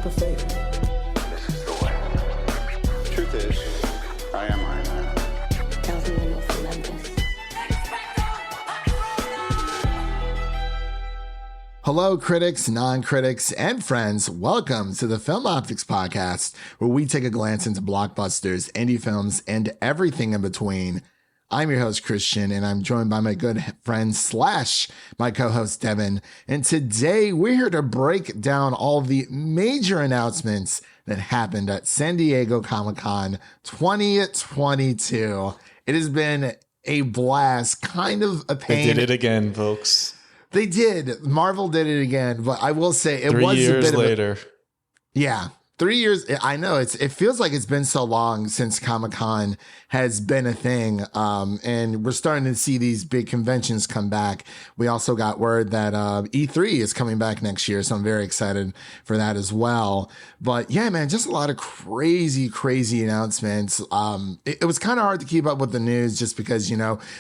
the fate. This is the way. Truth is, I am Iron Man. Tells me when you'll remember this. Hello, critics, non-critics, and friends. Welcome to the Film Optix podcast, where we take a glance into blockbusters, indie films, and everything in between. I'm your host, Christian, and I'm joined by my good friend / my co-host, Devin. And today we're here to break down all the major announcements that happened at San Deigo Comic Con 2022. It has been a blast, kind of a pain. They did it again, folks. They did. Marvel did it again, but I will say it 3 was years a bit later. Of yeah. 3 years. I know it feels like it's been so long since Comic-Con has been a thing. And we're starting to see these big conventions come back. We also got word that E3 is coming back next year. So I'm very excited for that as well. But yeah, man, just a lot of crazy announcements. It was kind of hard to keep up with the news just because,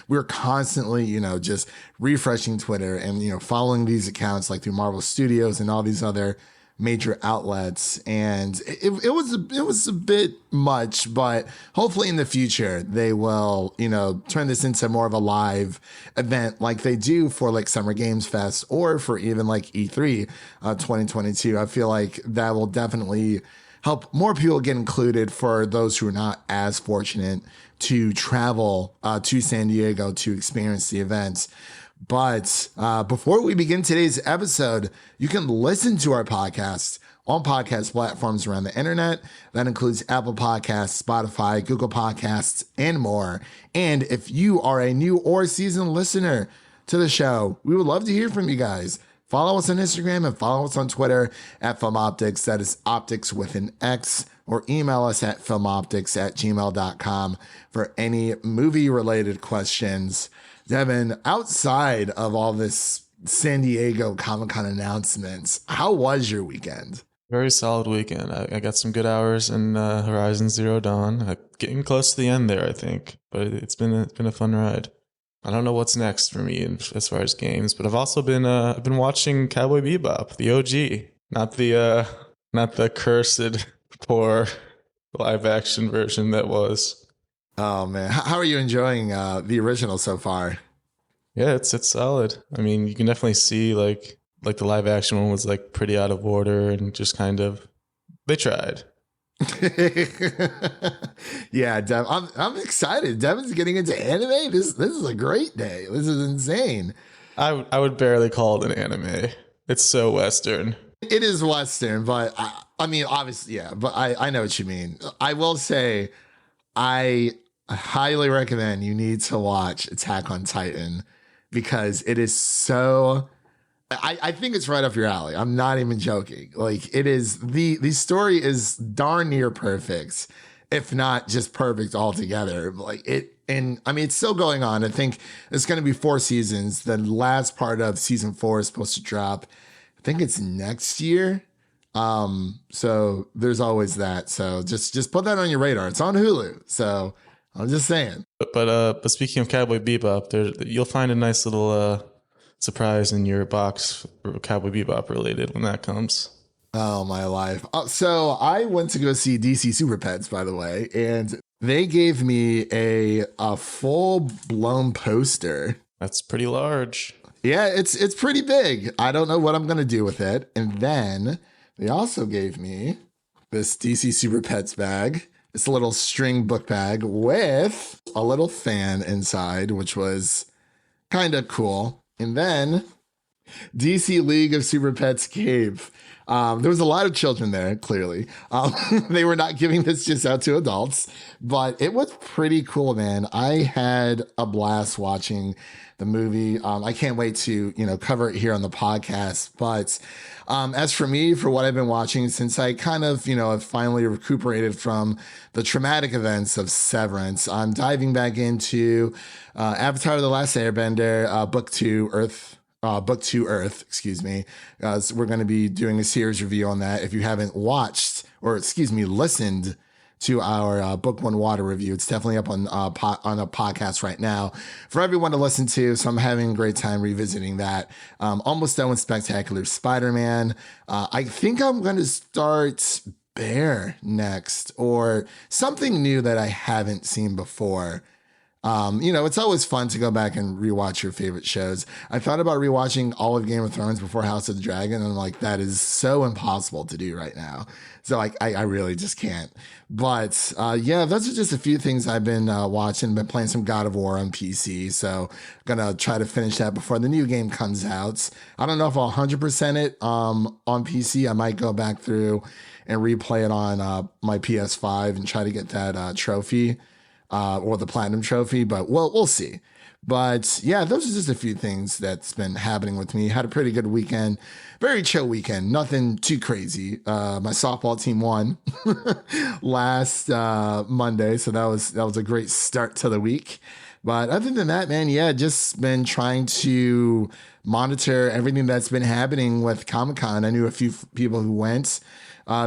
we're constantly, just refreshing Twitter and, following these accounts like through Marvel Studios and all these other major outlets, and it was a bit much, but hopefully in the future they will turn this into more of a live event like they do for like Summer Games Fest or for even like E3 2022. I feel like that will definitely help more people get included for those who are not as fortunate to travel to San Diego to experience the events. But before we begin today's episode, you can listen to our podcast on podcast platforms around the internet. That includes Apple Podcasts, Spotify, Google Podcasts, and more. And if you are a new or seasoned listener to the show, we would love to hear from you guys. Follow us on Instagram and follow us on Twitter at FilmOptix. That is Optix with an X. Or email us at filmoptix@gmail.com for any movie-related questions. Devin, outside of all this San Diego Comic-Con announcements, how was your weekend? Very solid weekend. I got some good hours in Horizon Zero Dawn. Getting close to the end there, I think. But it's been a fun ride. I don't know what's next for me as far as games, but I've also been watching Cowboy Bebop, the OG, not the cursed poor live action version that was. Oh man, how are you enjoying the original so far? Yeah, it's solid. I mean, you can definitely see like the live action one was like pretty out of order and just kind of they tried. Yeah, I'm excited. Devin's getting into anime. This is a great day. This is insane. I would barely call it an anime. It's so Western. It is Western, but I mean, obviously, yeah. But I know what you mean. I will say, I highly recommend you need to watch Attack on Titan because it is so. I think it's right up your alley. I'm not even joking. Like it is the story is darn near perfect, if not just perfect altogether. Like it, and I mean it's still going on. I think it's going to be 4 seasons. The last part of season 4 is supposed to drop. I think it's next year. So there's always that. So just put that on your radar. It's on Hulu. So I'm just saying. But speaking of Cowboy Bebop, you'll find a nice little surprise in your box for Cowboy Bebop related when that comes. Oh, my life. So I went to go see DC Super Pets, by the way, and they gave me a full blown poster. That's pretty large. Yeah, it's pretty big. I don't know what I'm going to do with it. And then they also gave me this DC Super Pets bag. It's a little string book bag with a little fan inside, which was kind of cool. And then DC League of Super Pets Cave. There was a lot of children there, clearly. They were not giving this just out to adults, but it was pretty cool, man. I had a blast watching the movie. I can't wait to, cover it here on the podcast. But as for me, for what I've been watching, since I kind of, have finally recuperated from the traumatic events of Severance, I'm diving back into Avatar: The Last Airbender, Book 2 Earth, excuse me. We're going to be doing a series review on that. If you haven't watched, or listened to our Book One Water review. It's definitely up on a podcast right now for everyone to listen to. So I'm having a great time revisiting that. Almost done with Spectacular Spider-Man. I think I'm going to start Bear next, or something new that I haven't seen before. It's always fun to go back and rewatch your favorite shows. I thought about rewatching all of Game of Thrones before House of the Dragon, and I'm like, that is so impossible to do right now. So I really just can't. But those are just a few things I've been watching. Been playing some God of War on PC, so gonna try to finish that before the new game comes out. I don't know if I'll 100% it on PC. I might go back through and replay it on my PS5 and try to get that trophy. Or the platinum trophy, but we'll see. But yeah, those are just a few things that's been happening with me. Had a pretty good weekend, very chill weekend, nothing too crazy. My softball team won last Monday, so that was a great start to the week. But other than that, man, yeah, just been trying to monitor everything that's been happening with Comic-Con. I knew a few people who went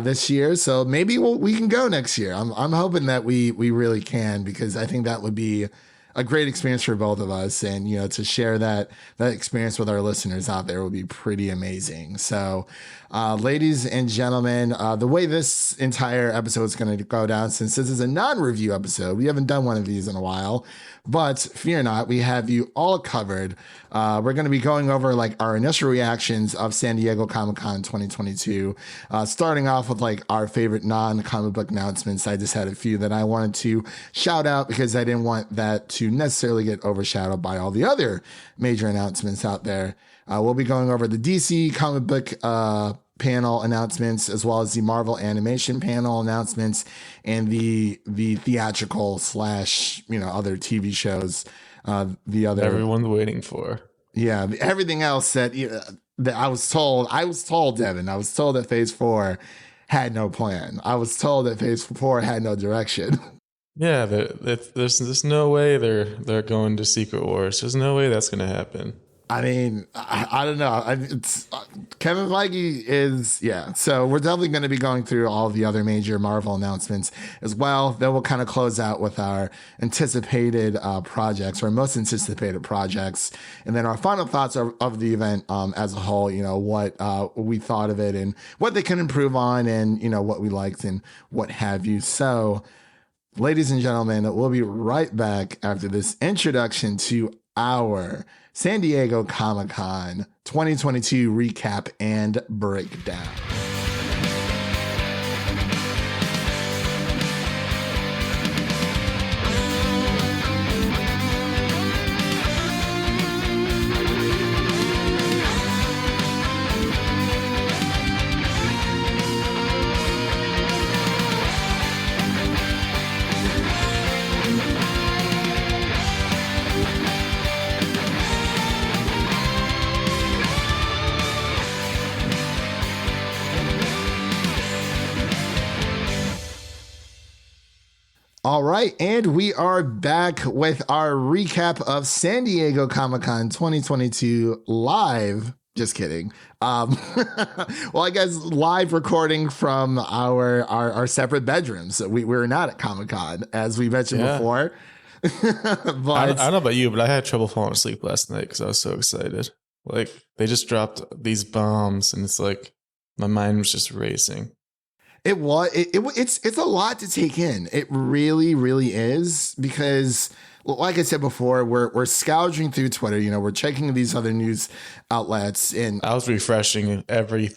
this year, so maybe we can go next year. I'm hoping that we really can, because I think that would be a great experience for both of us, and to share that experience with our listeners out there would be pretty amazing. So ladies and gentlemen, the way this entire episode is going to go down, since this is a non-review episode, we haven't done one of these in a while, but fear not, we have you all covered. We're going to be going over our initial reactions of San Diego Comic Con 2022, starting off with our favorite non-comic book announcements. I just had a few that I wanted to shout out because I didn't want that to necessarily get overshadowed by all the other major announcements out there. We'll be going over the DC comic book panel announcements, as well as the Marvel animation panel announcements, and the theatrical / other TV shows. The other everyone's waiting for. Yeah, everything else that I was told, Devin, I was told that Phase 4 had no plan. I was told that Phase 4 had no direction. Yeah, there's no way they're going to Secret Wars. There's no way that's going to happen. I mean, I don't know. It's Kevin Feige is, yeah. So we're definitely going to be going through all the other major Marvel announcements as well. Then we'll kind of close out with our anticipated projects, or most anticipated projects, and then our final thoughts of the event as a whole. What we thought of it, and what they can improve on, and what we liked and what have you. So, ladies and gentlemen, we'll be right back after this introduction to our San Diego Comic Con 2022 recap and breakdown. All right, and we are back with our recap of San Diego Comic Con 2022 live. Just kidding. Well, I guess live recording from our separate bedrooms. We're not at Comic Con, as we mentioned before. But I don't know about you, but I had trouble falling asleep last night because I was so excited. They just dropped these bombs, and it's my mind was just racing. It's a lot to take in. It really, really is, because like I said before, we're scourging through Twitter. We're checking these other news outlets, and I was refreshing every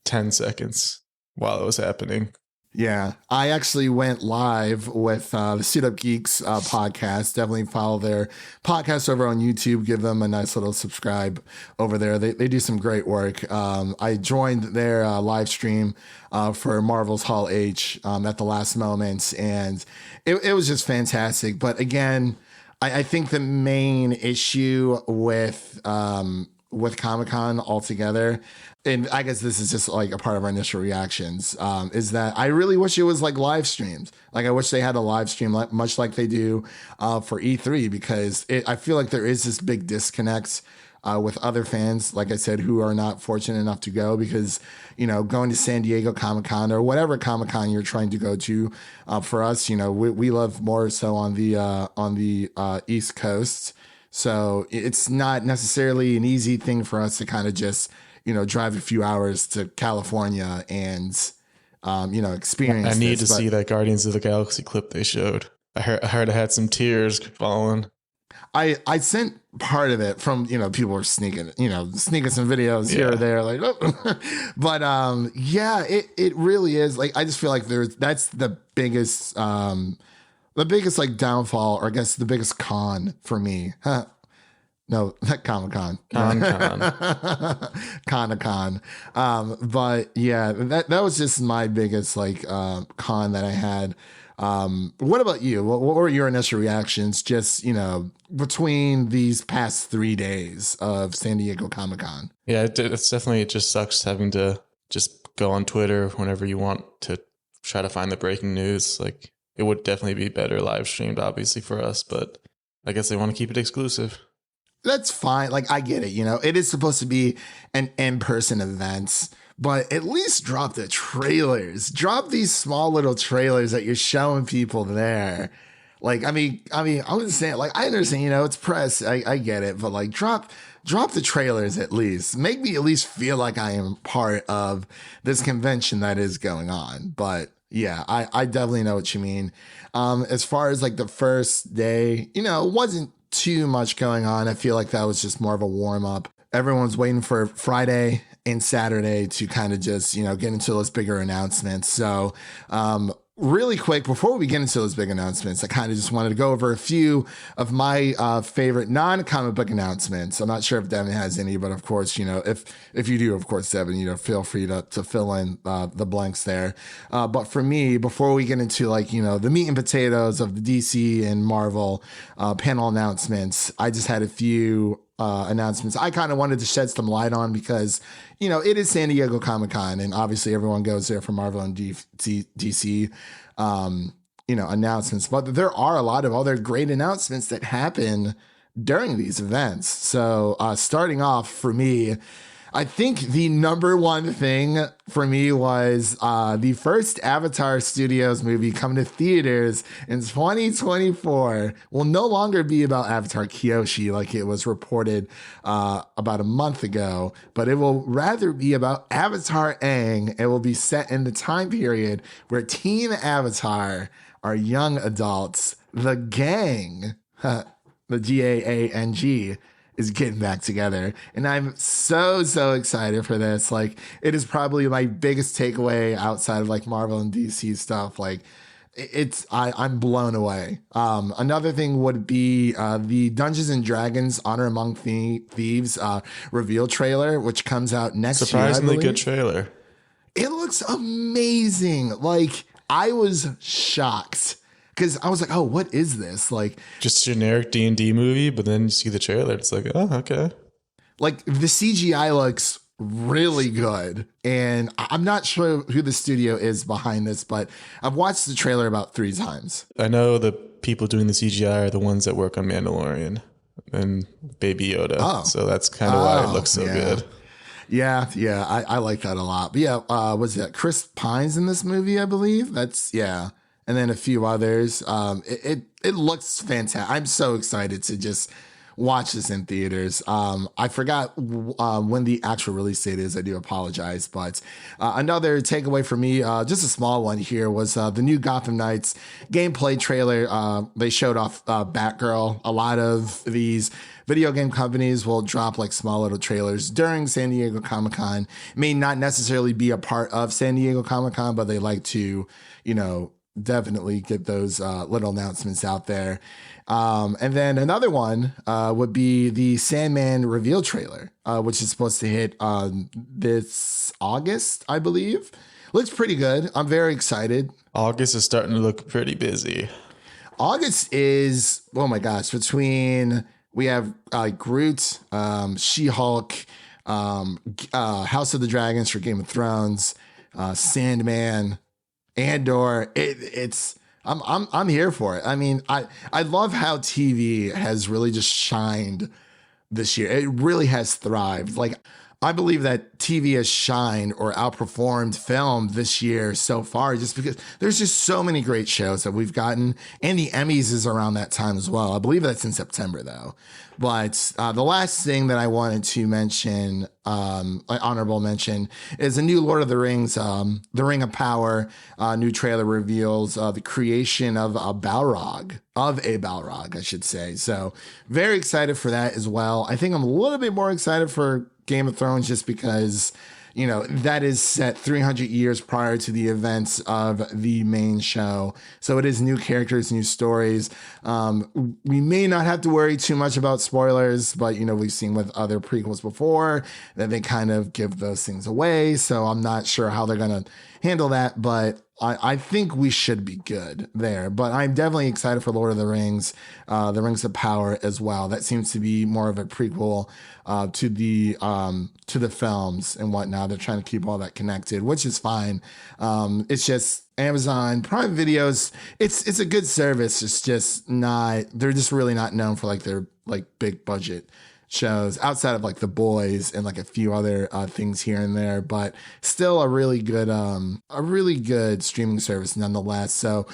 10 seconds while it was happening. Yeah, I actually went live with the Suit Up Geeks podcast. Definitely follow their podcast over on YouTube. Give them a nice little subscribe over there. They do some great work. I joined their live stream for Marvel's Hall H at the last moment, and it was just fantastic. But again, I think the main issue with with Comic-Con altogether, and I guess this is just like a part of our initial reactions, is that I really wish it was like live streamed. Like I wish they had a live stream much like they do for E3, because I feel like there is this big disconnect with other fans, like I said, who are not fortunate enough to go, because, you know, going to San Diego Comic Con or whatever Comic Con you're trying to go to, for us, you know, we love more so on the East Coast. So it's not necessarily an easy thing for us to kind of just, you know, drive a few hours to California and, you know, experience. I need to see that Guardians of the Galaxy clip they showed. I heard I had some tears falling. I sent part of it from, you know, people were sneaking some videos here or there, like, oh. But yeah, it really is. Like, I just feel like that's the biggest like downfall, or I guess the biggest con for me. Huh. No, not Comic-Con. Con. But yeah, that was just my biggest like con that I had. What about you? What were your initial reactions, just, you know, between these past 3 days of San Diego Comic Con? Yeah, it's definitely, it just sucks having to just go on Twitter whenever you want to try to find the breaking news. Like, it would definitely be better live streamed, obviously, for us, but I guess they want to keep it exclusive. That's fine. Like, I get it. You know, it is supposed to be an in-person event, but at least drop the trailers. Drop these small little trailers that you're showing people there. Like, I mean, I'm just saying, like, I understand, you know, it's press. I get it. But like, drop the trailers at least. Make me at least feel like I am part of this convention that is going on. But yeah, I definitely know what you mean. As far as like the first day, you know, it wasn't too much going on. I feel like that was just more of a warm up. Everyone's waiting for Friday and Saturday to kind of just, you know, get into those bigger announcements. So, really quick, before we get into those big announcements, I kind of just wanted to go over a few of my favorite non-comic book announcements. I'm not sure if Devin has any, but of course, you know, if you do, of course, Devin, you know, feel free to fill in the blanks there. But for me, before we get into like, you know, the meat and potatoes of the DC and Marvel panel announcements, I just had a few announcements I kind of wanted to shed some light on, because, you know, it is San Diego Comic Con, and obviously everyone goes there for Marvel and DC, you know, announcements. But there are a lot of other great announcements that happen during these events. So starting off for me, I think the number one thing for me was the first Avatar Studios movie coming to theaters in 2024 will no longer be about Avatar Kyoshi like it was reported about a month ago, but it will rather be about Avatar Aang. It will be set in the time period where Team Avatar are young adults. The gang, the GAANG, is getting back together, and I'm so excited for this. Like, it is probably my biggest takeaway outside of like Marvel and DC stuff. Like, I'm blown away. Another thing would be the Dungeons and Dragons Honor Among Thieves reveal trailer, which comes out next year. Surprisingly good trailer. It looks amazing. Like, I was shocked, because I was like, oh, what is this? Like, just generic D&D movie, but then you see the trailer, it's like, oh, okay. Like, the CGI looks really good, and I'm not sure who the studio is behind this, but I've watched the trailer about 3 times. I know the people doing the CGI are the ones that work on Mandalorian and Baby Yoda. Oh. So that's kind of why it looks so good. Yeah, I like that a lot. But yeah, was that Chris Pine's in this movie, I believe? Yeah. And then a few others. It looks fantastic. I'm so excited to just watch this in theaters. I forgot when the actual release date is. I do apologize. But another takeaway for me, just a small one here, was the new Gotham Knights gameplay trailer. They showed off Batgirl. A lot of these video game companies will drop like small little trailers during San Diego Comic Con. May not necessarily be a part of San Diego Comic Con, but they like to, you know, definitely get those little announcements out there. And then another one would be the Sandman reveal trailer, which is supposed to hit this August, I believe. Looks pretty good. I'm very excited. August is starting to look pretty busy. August is, oh my gosh, between We have Groot, She-Hulk, House of the Dragons for Game of Thrones, Sandman, Andor. I'm here for it. I mean, I love how TV has really just shined this year. It really has thrived. Like, I believe that TV has shined or outperformed film this year so far, just because there's just so many great shows that we've gotten, and the Emmys is around that time as well. I believe that's in September though. But the last thing that I wanted to mention, honorable mention, is the new Lord of the Rings, The Ring of Power. New trailer reveals the creation of a Balrog, I should say. So very excited for that as well. I think I'm a little bit more excited for Game of Thrones just because, you know, that is set 300 years prior to the events of the main show. So it is new characters, new stories. We may not have to worry too much about spoilers, but, you know, we've seen with other prequels before that they kind of give those things away. So I'm not sure how they're going to handle that, but I think we should be good there. But I'm definitely excited for Lord of the Rings, The Rings of Power as well. That seems to be more of a prequel to the films and whatnot. They're trying to keep all that connected, which is fine. It's just Amazon Prime Videos. It's a good service. It's just not. They're just really not known for like their like big budget shows outside of like The Boys and like a few other things here and there, but still a really good streaming service nonetheless. So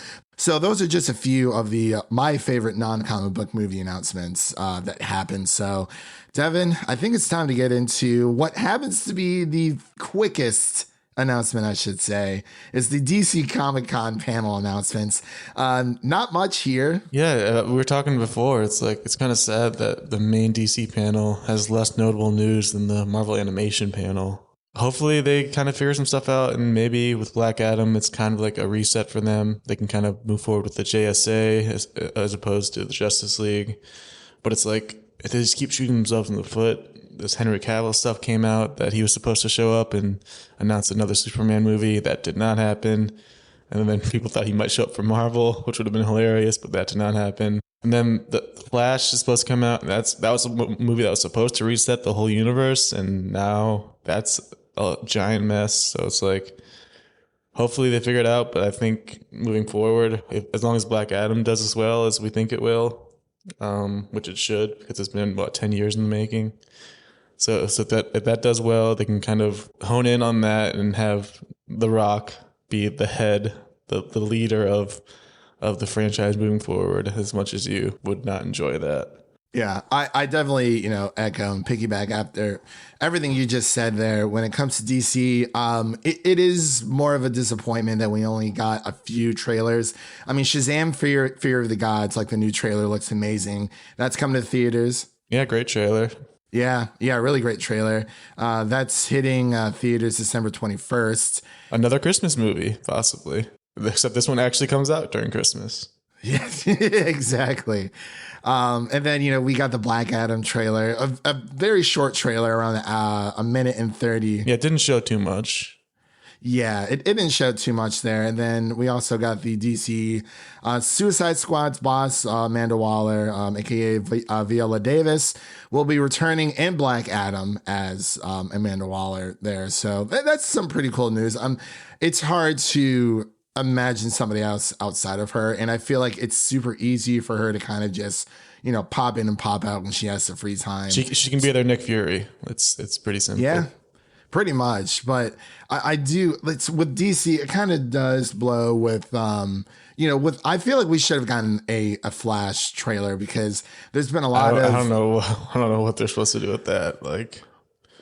those are just a few of the my favorite non-comic book movie announcements that happened. So Devin, I think it's time to get into what happens to be the quickest announcement, I should say, is the DC Comic Con panel announcements. Not much here. Yeah, we were talking before. It's like, it's kind of sad that the main DC panel has less notable news than the Marvel Animation panel. Hopefully they kind of figure some stuff out, and maybe with Black Adam, it's kind of like a reset for them. They can kind of move forward with the JSA as opposed to the Justice League. But it's like, if they just keep shooting themselves in the foot. This Henry Cavill stuff came out that he was supposed to show up and announce another Superman movie. That did not happen. And then people thought he might show up for Marvel, which would have been hilarious, but that did not happen. And then The Flash is supposed to come out. And that was a movie that was supposed to reset the whole universe. And now that's a giant mess. So it's like, hopefully they figure it out. But I think moving forward, as long as Black Adam does as well as we think it will, which it should, because it's been, 10 years in the making. So if that does well, they can kind of hone in on that and have The Rock be the head, the leader of the franchise moving forward, as much as you would not enjoy that. Yeah, I definitely, echo and piggyback after everything you just said there. When it comes to DC, it is more of a disappointment that we only got a few trailers. I mean, Shazam! Fear of the Gods, like the new trailer looks amazing. That's coming to theaters. Yeah, great trailer. Yeah, really great trailer. That's hitting theaters December 21st. Another Christmas movie, possibly. Except this one actually comes out during Christmas. Yes, exactly. And then, we got the Black Adam trailer, a very short trailer, around a minute and 30. Yeah, it didn't show too much. Yeah, it didn't show too much there. And then we also got the DC Suicide Squad's boss, Amanda Waller, a.k.a. Viola Davis, will be returning in Black Adam as Amanda Waller there. So that's some pretty cool news. It's hard to imagine somebody else outside of her. And I feel like it's super easy for her to kind of just, pop in and pop out when she has the free time. She can be their Nick Fury. It's pretty simple. Yeah. Pretty much, but I do. With DC, it kind of does blow with, I feel like we should have gotten a Flash trailer, because there's been a lot of. I don't know what they're supposed to do with that.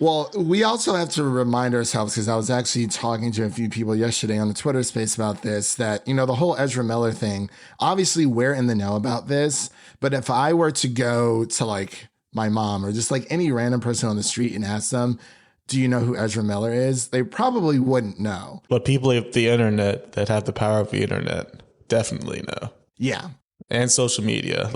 Well, we also have to remind ourselves, because I was actually talking to a few people yesterday on the Twitter space about this, that, the whole Ezra Miller thing, obviously we're in the know about this, but if I were to go to like my mom or just like any random person on the street and ask them, do you know who Ezra Miller is? They probably wouldn't know. But people of the internet that have the power of the internet definitely know. Yeah. And social media.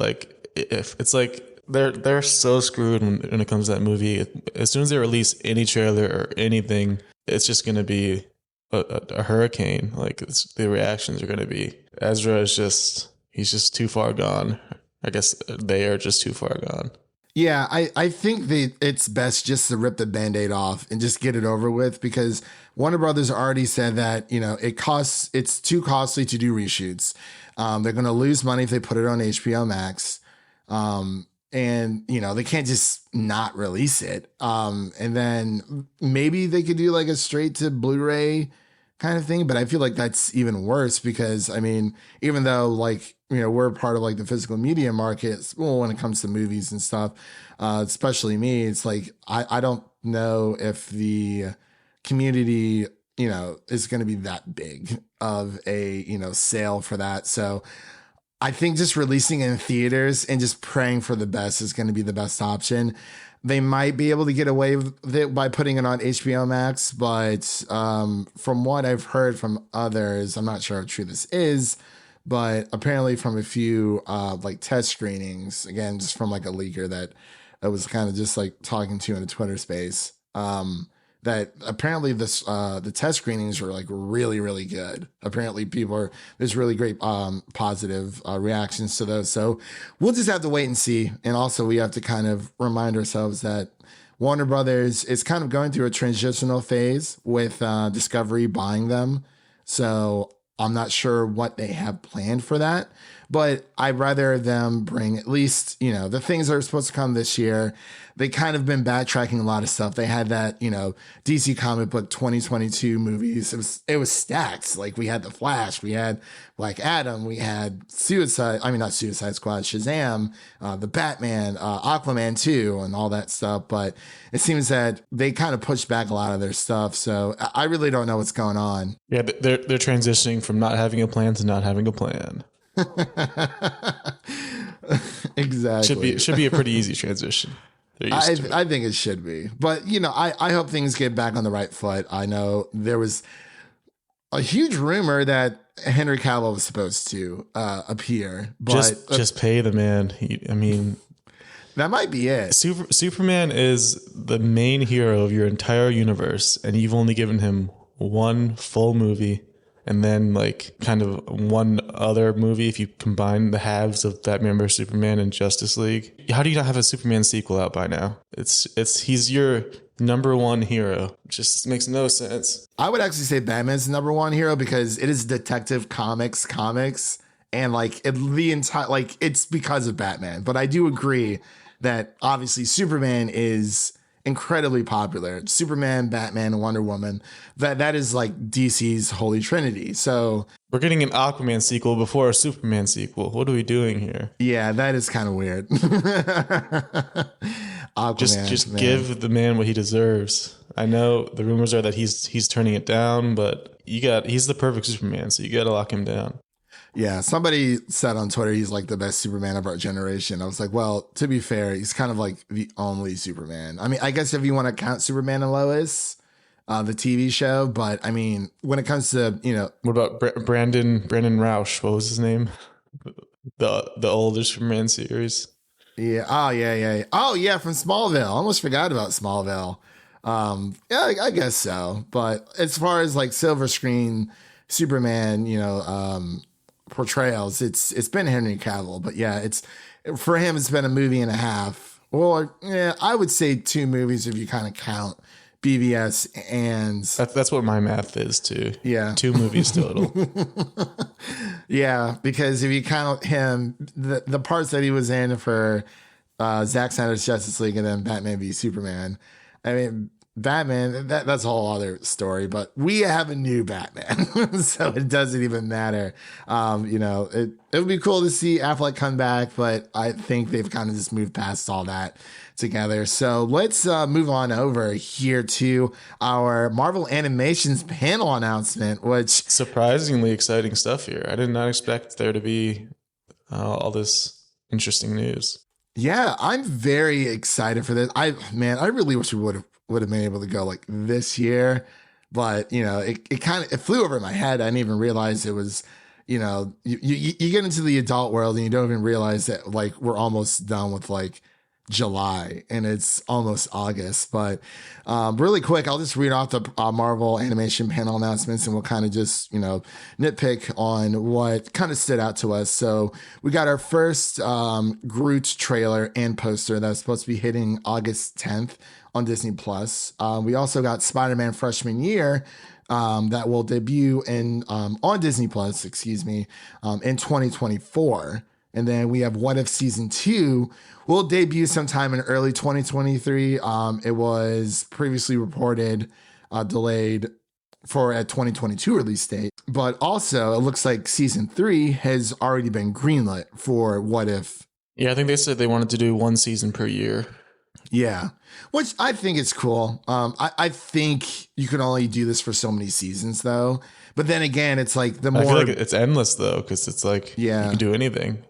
If it's like they're so screwed when it comes to that movie. As soon as they release any trailer or anything, it's just going to be a hurricane. The reactions are going to be. Ezra is he's just too far gone. I guess they are just too far gone. Yeah, I think it's best just to rip the Band-Aid off and just get it over with, because Warner Brothers already said that, it's too costly to do reshoots. They're going to lose money if they put it on HBO Max. And they can't just not release it. And then maybe they could do like a straight to Blu-ray kind of thing, but I feel like that's even worse because, I mean, even though we're part of like the physical media market, well, when it comes to movies and stuff, especially me, it's like, I don't know if the community, is going to be that big of a, sale for that. So I think just releasing in theaters and just praying for the best is going to be the best option. They might be able to get away with it by putting it on HBO Max, but from what I've heard from others, I'm not sure how true this is, but apparently from a few test screenings, again, just from like a leaker that I was kind of just like talking to in a Twitter space, that apparently the test screenings were like really, really good. Apparently there's really great positive reactions to those. So we'll just have to wait and see. And also we have to kind of remind ourselves that Warner Brothers is kind of going through a transitional phase with Discovery buying them. So I'm not sure what they have planned for that, but I'd rather them bring at least, the things that are supposed to come this year. They kind of been backtracking a lot of stuff. They had that, DC comic book 2022 movies. It was stacked. Like we had The Flash, we had Black Adam, we had not Suicide Squad, Shazam, the Batman, Aquaman 2 and all that stuff. But it seems that they kind of pushed back a lot of their stuff. So I really don't know what's going on. Yeah, they're transitioning from not having a plan to not having a plan. Exactly. Should be a pretty easy transition. I think it should be. But, I hope things get back on the right foot. I know there was a huge rumor that Henry Cavill was supposed to appear. But just pay the man. That might be it. Superman is the main hero of your entire universe, and you've only given him one full movie. And then kind of one other movie if you combine the halves of Batman vs Superman and Justice League. How do you not have a Superman sequel out by now? He's your number one hero. It just makes no sense. I would actually say Batman's the number one hero because it is Detective Comics, and the entire it's because of Batman. But I do agree that obviously Superman is incredibly popular. Superman, Batman, and Wonder Woman. That is like DC's holy trinity. So we're getting an Aquaman sequel before a Superman sequel. What are we doing here? Yeah, that is kind of weird. Aquaman, just give the man what he deserves. I know the rumors are that he's turning it down, but he's the perfect Superman, so you got to lock him down. Yeah, somebody said on Twitter he's like the best Superman of our generation. I was like, well, to be fair, he's kind of like the only Superman. I mean, I guess if you want to count Superman and Lois, the TV show, but I mean, when it comes to, What about Brandon Roush? What was his name? The older Superman series. Yeah. Oh, yeah. Oh, yeah, from Smallville. I almost forgot about Smallville. Yeah, I guess so. But as far as like silver screen Superman, portrayals, it's been Henry Cavill, but yeah, for him it's been a movie and a half, or yeah, I would say 2 movies if you kind of count BVS, and that's what my math is too. Yeah, 2 movies total. Yeah, because if you count him, the parts that he was in for Zack Snyder's Justice League and then Batman v Superman, I mean, Batman, that's a whole other story, but we have a new Batman, so it doesn't even matter. It would be cool to see Affleck come back, but I think they've kind of just moved past all that together. So let's move on over here to our Marvel Animations panel announcement, which surprisingly exciting stuff here. I did not expect there to be all this interesting news. Yeah, I'm very excited for this. I really wish we would have been able to go like this year, but it flew over my head. I didn't even realize it was, you get into the adult world and you don't even realize that like we're almost done with like July and it's almost August. But really quick, I'll just read off the Marvel animation panel announcements and we'll kind of just, nitpick on what kind of stood out to us. So we got our first Groot trailer and poster that's supposed to be hitting August 10th on Disney Plus. We also got Spider-Man Freshman Year that will debut on Disney Plus, in 2024. And then we have What If Season 2 will debut sometime in early 2023. It was previously reported delayed for a 2022 release date. But also, it looks like Season 3 has already been greenlit for What If. Yeah, I think they said they wanted to do one season per year. Yeah, which I think is cool. I think you can only do this for so many seasons, though. But then again, it's like the more... I feel like it's endless, though, because it's like you can do anything.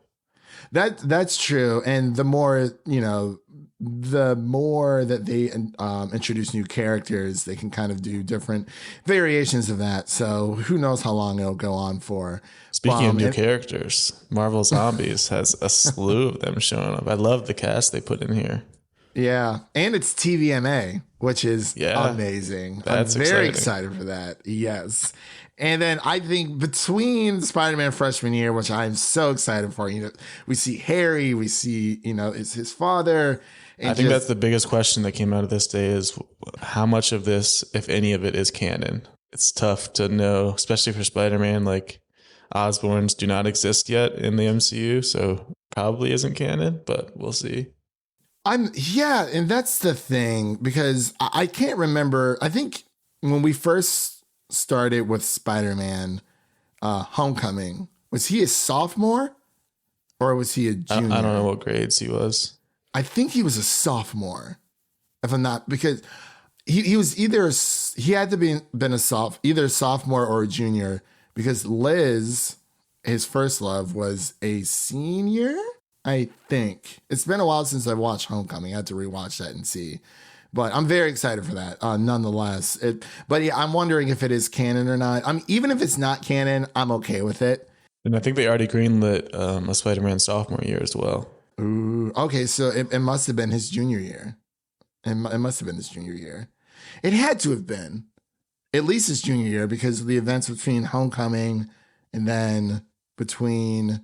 That's true. And the more, the more that they introduce new characters, they can kind of do different variations of that. So who knows how long it'll go on for. Speaking of new characters, Marvel Zombies has a slew of them showing up. I love the cast they put in here. Yeah. And it's TVMA, which is amazing. That's I'm very exciting. excited for that. Yes. And then I think between Spider-Man Freshman Year, which I'm so excited for, we see Harry, we see, it's his father. And I think that's the biggest question that came out of this day is how much of this, if any of it, is canon. It's tough to know, especially for Spider-Man. Like, Osborns do not exist yet in the MCU, so probably isn't canon, but we'll see. And that's the thing, because I can't remember. I think when we first started with Spider-Man Homecoming, was he a sophomore or was he a junior? I don't know what grades he was. I think he was a sophomore, if I'm not, because he was either he had to be been either a sophomore or a junior, because Liz, his first love, was a senior. I think it's been a while since I watched Homecoming. I had to rewatch that and see. But I'm very excited for that, nonetheless. But yeah, I'm wondering if it is canon or not. Even if it's not canon, I'm okay with it. And I think they already greenlit a Spider-Man sophomore year as well. Ooh, okay, so it must have been his junior year. It must have been his junior year. It had to have been at least his junior year, because of the events between Homecoming and then between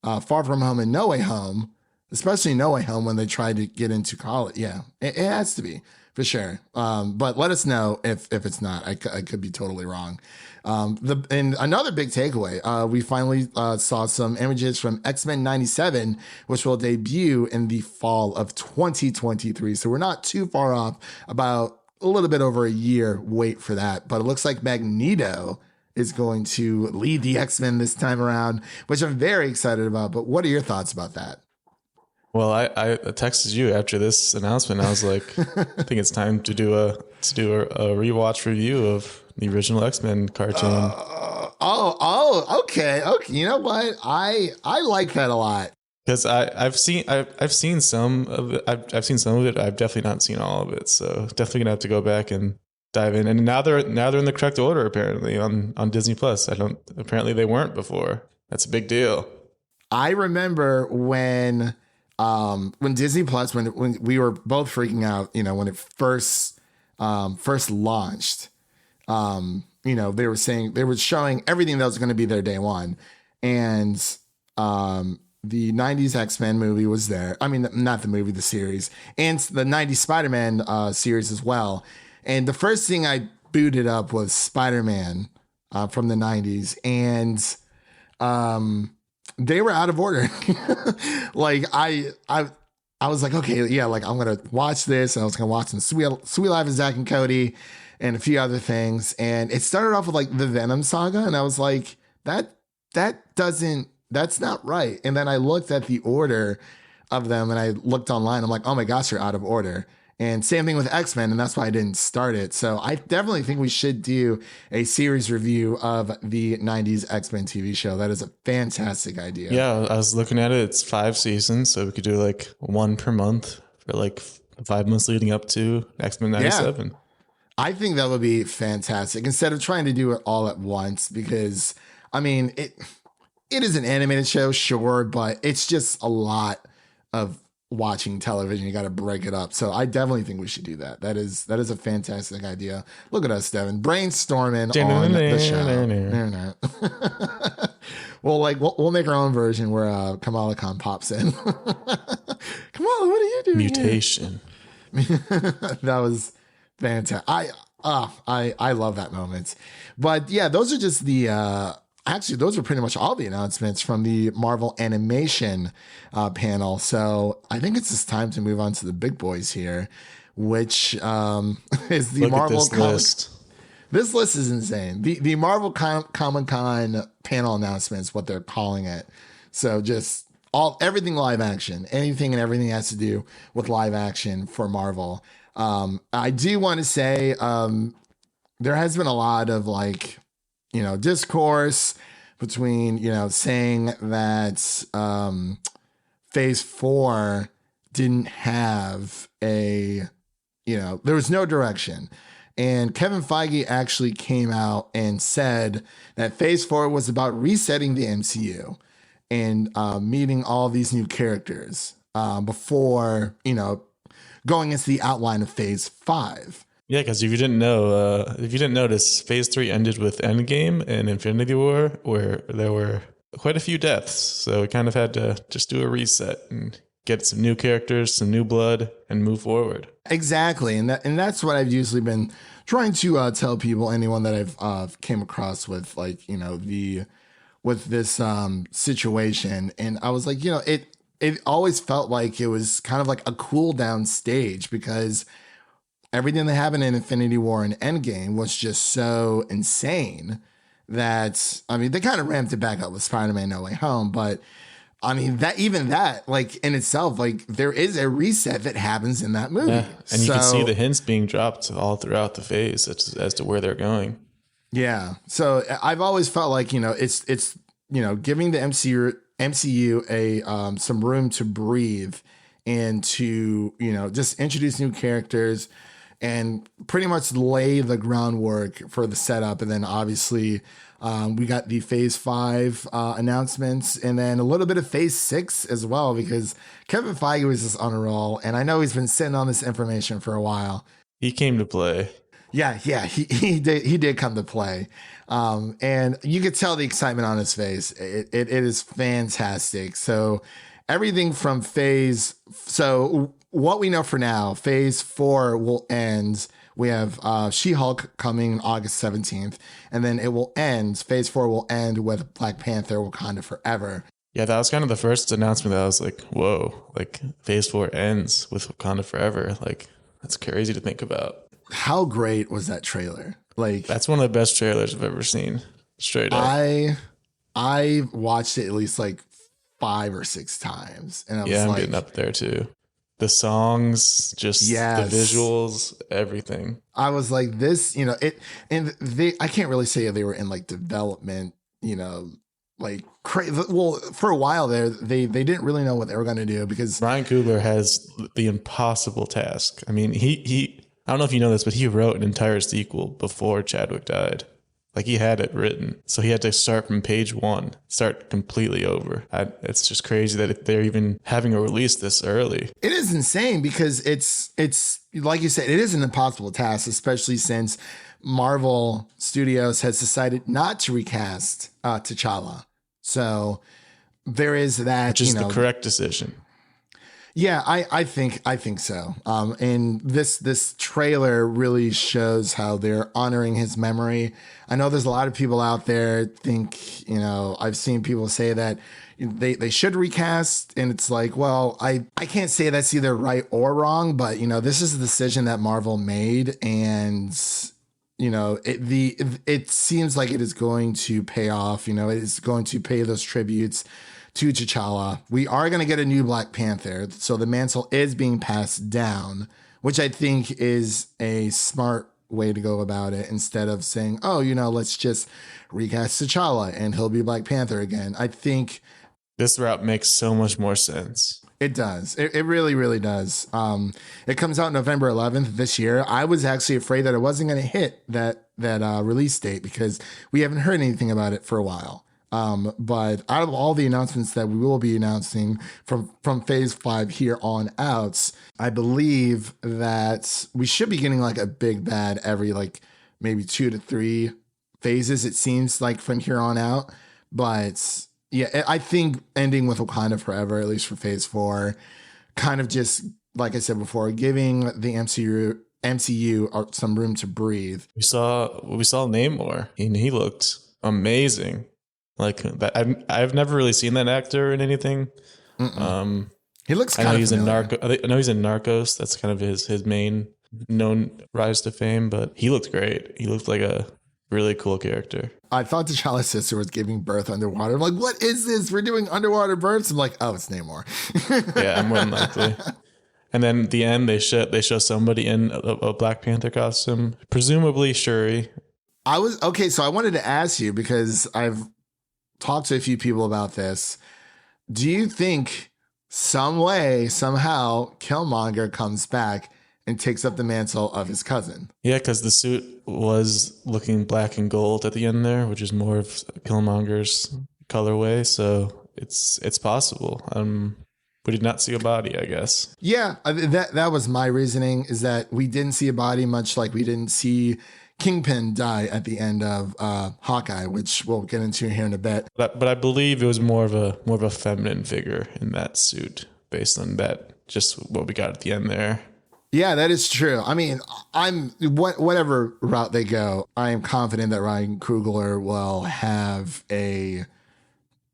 Far From Home and No Way Home. Especially No Way Home when they tried to get into college. Yeah, it has to be for sure. But let us know if it's not. I could be totally wrong. And another big takeaway, we finally saw some images from X-Men 97, which will debut in the fall of 2023. So we're not too far off, about a little bit over a year wait for that. But it looks like Magneto is going to lead the X-Men this time around, which I'm very excited about. But what are your thoughts about that? Well, I texted you after this announcement. I was like, I think it's time to do a rewatch review of the original X-Men cartoon. Okay. You know what? I like that a lot, because I've seen some of it. I've seen some of it. I've definitely not seen all of it. So definitely gonna have to go back and dive in. And now they're in the correct order apparently on Disney Plus. Apparently they weren't before. That's a big deal. I remember when Disney Plus, when we were both freaking out, when it first launched, they were showing everything that was going to be there day one. And, the 90s X-Men movie was there. I mean, not the movie, the series, and the 90s Spider-Man, series as well. And the first thing I booted up was Spider-Man, from the 90s. And, they were out of order. Like I was like, okay, yeah, like I'm gonna watch this, and I was gonna watch some Sweet Life of Zack and Cody and a few other things. And it started off with like the Venom saga, and I was like, that's not right. And then I looked at the order of them, and I looked online. I'm like, oh my gosh, you're out of order. And same thing with X-Men, and that's why I didn't start it. So I definitely think we should do a series review of the 90s X-Men TV show. That is a fantastic idea. Yeah, I was looking at it. It's 5 seasons, so we could do like one per month for like 5 months leading up to X-Men 97. Yeah. I think that would be fantastic, instead of trying to do it all at once, because, I mean, it is an animated show, sure, but it's just a lot of watching television. You got to break it up. So I definitely think we should do that. That is a fantastic idea. Look at us, Devin, brainstorming on the show. We'll make our own version where Kamala Khan pops in. Kamala, what are you doing? Mutation. That was fantastic. I love that moment. But yeah, those are just the actually those are pretty much all the announcements from the Marvel Animation panel. So I think it's just time to move on to the big boys here, which is the Look Marvel at this list. This list is insane. The Marvel Comic Con panel announcements, what they're calling it. So just everything live action, anything and everything has to do with live action for Marvel. I do want to say there has been a lot of discourse between, saying that Phase 4 didn't have there was no direction. And Kevin Feige actually came out and said that Phase 4 was about resetting the MCU and meeting all these new characters before, going into the outline of Phase 5. Yeah, because if you didn't notice, Phase 3 ended with Endgame and Infinity War, where there were quite a few deaths. So we kind of had to just do a reset and get some new characters, some new blood, and move forward. Exactly, and that's what I've usually been trying to tell people, anyone that I've came across with with this situation, and I was like, it always felt like it was kind of like a cool down stage, because everything that happened in Infinity War and Endgame was just so insane that, I mean, they kind of ramped it back up with Spider-Man No Way Home, but I mean, that like in itself, like there is a reset that happens in that movie. Yeah. And you can see the hints being dropped all throughout the phase as to where they're going. Yeah. So I've always felt like, it's giving the MCU a some room to breathe and to, just introduce new characters and pretty much lay the groundwork for the setup. And then obviously we got the Phase 5 announcements, and then a little bit of Phase 6 as well, because Kevin Feige was just on a roll, and I know he's been sitting on this information for a while. He came to play. Yeah, he did come to play. And you could tell the excitement on his face. It is fantastic. So everything from so what we know for now, Phase 4 will end. We have She-Hulk coming August 17th, and then it will end. Phase 4 will end with Black Panther, Wakanda Forever. Yeah, that was kind of the first announcement that I was like, whoa, like Phase 4 ends with Wakanda Forever. Like, that's crazy to think about. How great was that trailer? Like, that's one of the best trailers I've ever seen. Straight up. I watched it at least like 5 or 6 times, and I'm getting up there too. The songs, just the visuals, everything. I was like, this, I can't really say they were in like development, like well, for a while there, they didn't really know what they were going to do, because Ryan Coogler has the impossible task. I mean, he I don't know if you know this, but he wrote an entire sequel before Chadwick died. Like, he had it written. So he had to start from page 1, start completely over. It's just crazy that they're even having a release this early. It is insane, because it's like you said, it is an impossible task, especially since Marvel Studios has decided not to recast T'Challa. So there is that. Which is the correct decision. Yeah, I think so. And this trailer really shows how they're honoring his memory. I know there's a lot of people out there think, I've seen people say that they should recast, and it's like, well, I can't say that's either right or wrong, but this is a decision that Marvel made, and it seems like it is going to pay off. It is going to pay those tributes to T'Challa. We are going to get a new Black Panther, so the mantle is being passed down, which I think is a smart way to go about it, instead of saying, oh, let's just recast T'Challa and he'll be Black Panther again. I think this route makes so much more sense. It does. It really, really does. It comes out November 11th this year. I was actually afraid that it wasn't going to hit that release date, because we haven't heard anything about it for a while. But out of all the announcements that we will be announcing from phase 5 here on out, I believe that we should be getting like a big bad every like maybe 2 to 3 phases, it seems like, from here on out. But yeah, I think ending with Wakanda Forever, at least for phase 4, kind of just, like I said before, giving the MCU some room to breathe. We saw Namor, and he looked amazing. Like that, I've never really seen that actor in anything. He looks. I know he's in Narcos. That's kind of his main known rise to fame. But he looked great. He looked like a really cool character. I thought T'Challa's sister was giving birth underwater. I'm like, what is this? We're doing underwater births. I'm like, oh, it's Namor. Yeah, more than likely. And then at the end, they show somebody in a Black Panther costume, presumably Shuri. So I wanted to ask you, because I've talked to a few people about this. Do you think some way, somehow, Killmonger comes back and takes up the mantle of his cousin? Yeah, because the suit was looking black and gold at the end there, which is more of Killmonger's colorway. So it's possible. We did not see a body, I guess. Yeah, that was my reasoning, is that we didn't see a body, much like we didn't see Kingpin die at the end of Hawkeye, which we'll get into here in a bit. But I believe it was more of a feminine figure in that suit, based on that, just what we got at the end there. Yeah, that is true. I mean, whatever route they go, I am confident that Ryan Coogler will have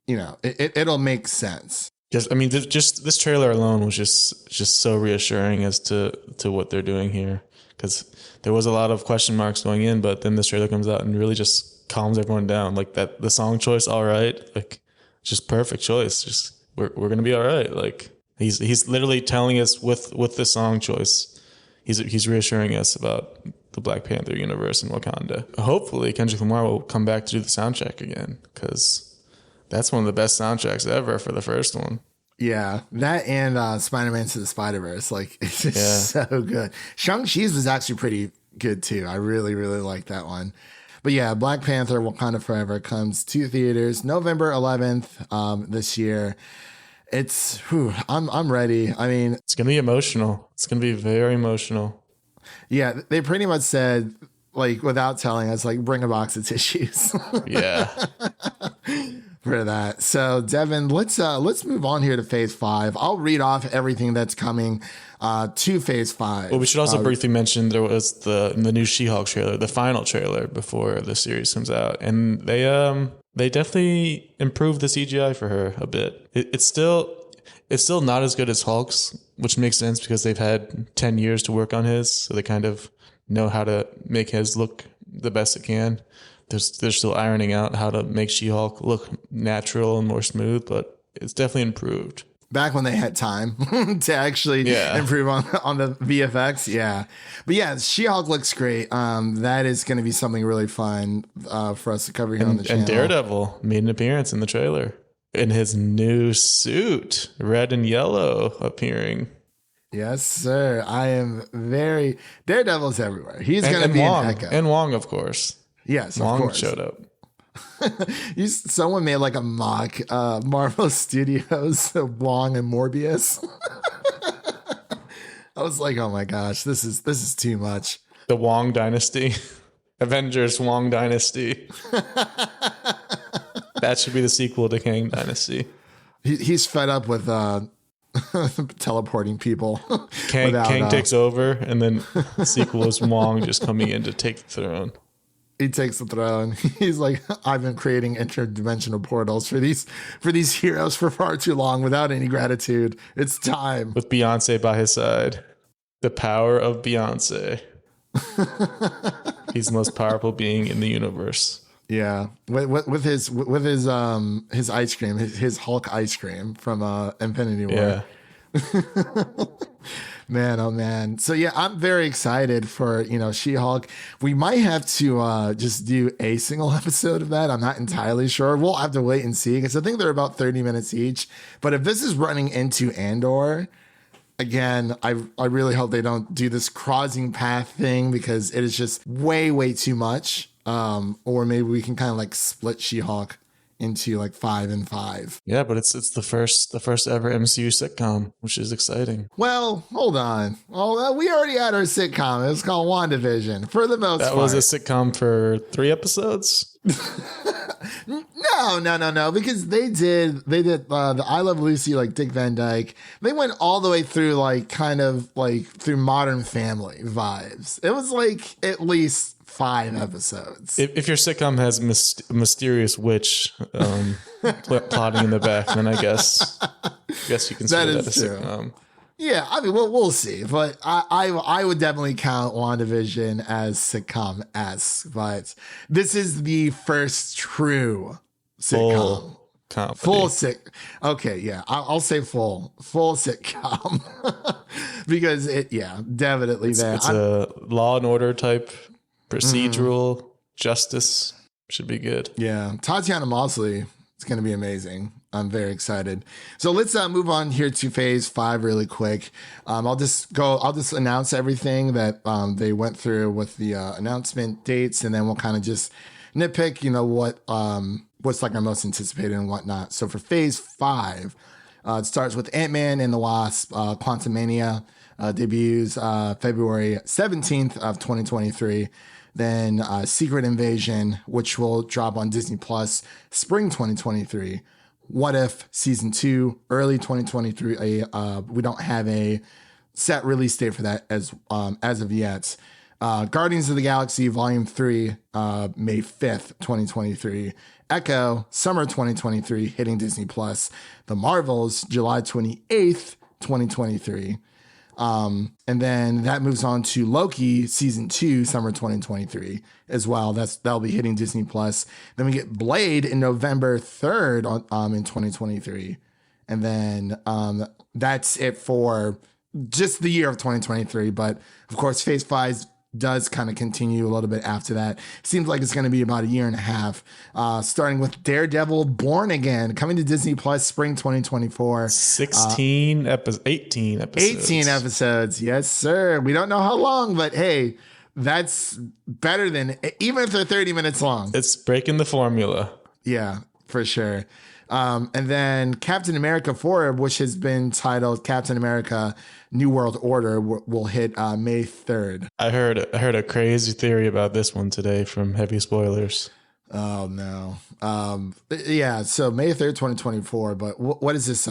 it'll make sense. Just this trailer alone was just so reassuring as to what they're doing here, because there was a lot of question marks going in, but then this trailer comes out and really just calms everyone down. Like the song choice, all right, like just perfect choice. Just we're gonna be all right. Like he's literally telling us with the song choice, he's reassuring us about the Black Panther universe in Wakanda. Hopefully, Kendrick Lamar will come back to do the soundtrack again, because that's one of the best soundtracks ever for the first one. Yeah, that and Spider-Man to the Spider-Verse, like, it's just so good. Shang-Chi's was actually pretty good too. I really, really like that one. But yeah, Black Panther Wakanda Forever comes to theaters November 11th this year. I'm ready. I mean, it's gonna be emotional. It's gonna be very emotional. Yeah, they pretty much said, like, without telling us, like, bring a box of tissues. Yeah. For that. So Devin, let's move on here to phase 5. I'll read off everything that's coming to phase 5. Well, we should also briefly mention there was the new She-Hulk trailer, the final trailer before the series comes out, and they definitely improved the CGI for her a bit. It's still not as good as Hulk's, which makes sense because they've had 10 years to work on his, so they kind of know how to make his look the best it can. They're still ironing out how to make She-Hulk look natural and more smooth, but it's definitely improved. Back when they had time to actually improve on the VFX. Yeah. But yeah, She-Hulk looks great. That is going to be something really fun for us to cover here on the channel. And Daredevil made an appearance in the trailer in his new suit, red and yellow, appearing. Yes, sir. I am very... Daredevil's everywhere. He's going to be Wong, in Echo. And Wong, of course. Yes, of Wong course. showed up. Someone made like a mock Marvel Studios Wong and Morbius. I was like, oh my gosh, this is too much. The Wong Dynasty. Avengers Wong Dynasty. That should be the sequel to Kang Dynasty. He's fed up with teleporting people. Kang takes over, and then the sequel is Wong just coming in to take the throne. He takes the throne. He's like, I've been creating interdimensional portals for these heroes for far too long without any gratitude. It's time. With Beyonce by his side. The power of Beyonce. He's the most powerful being in the universe. Yeah, with his ice cream, his Hulk ice cream from Infinity War. Yeah. Man, oh man. So yeah, I'm very excited for, She-Hulk. We might have to just do a single episode of that. I'm not entirely sure. We'll have to wait and see, because I think they're about 30 minutes each. But if this is running into Andor, again, I really hope they don't do this crossing path thing, because it is just way, way too much. Or maybe we can kind of like split She-Hulk into like 5 and 5. Yeah, but it's the first ever MCU sitcom, which is exciting. Well, hold on. Oh, we already had our sitcom. It was called WandaVision for the most part. That was a sitcom for 3 episodes. No, because they did the I Love Lucy, like Dick Van Dyke. They went all the way through like kind of like through Modern Family vibes. It was like at least 5 episodes. If your sitcom has mysterious witch plotting in the back, then I guess you can say that a sitcom. Yeah, I mean, we'll see, but I would definitely count WandaVision as sitcom-esque, but this is the first true sitcom. Okay, yeah, I'll say full sitcom because definitely it's a Law and Order type procedural justice. Should be good. Yeah, Tatiana Maslany, it's going to be amazing. I'm very excited. So let's move on here to phase 5 really quick. I'll just announce everything that they went through with the announcement dates, and then we'll kind of just nitpick, what's like our most anticipated and whatnot. So for phase 5, it starts with Ant-Man and the Wasp, Quantumania, debuts February 17th of 2023. Then Secret Invasion, which will drop on Disney Plus spring 2023. What If Season 2, early 2023. We don't have a set release date for that as of yet. Guardians of the Galaxy Volume 3, May 5th, 2023. Echo, summer 2023, hitting Disney Plus. The Marvels, July 28th, 2023. And then that moves on to Loki Season 2, summer 2023 as well. That'll be hitting Disney Plus. Then we get Blade in November 3rd in 2023. And then that's it for just the year of 2023. But of course, Phase 5 does kind of continue a little bit after that. Seems like it's going to be about a year and a half, starting with Daredevil Born Again, coming to Disney Plus spring 2024. 18 episodes. 18 episodes. Yes, sir. We don't know how long, but hey, that's better than, even if they're 30 minutes long. It's breaking the formula. Yeah, for sure. And then Captain America 4, which has been titled Captain America New World Order, will hit May 3rd. I heard a crazy theory about this one today from Heavy Spoilers. Oh, no. Yeah, so May 3rd, 2024. But what is this?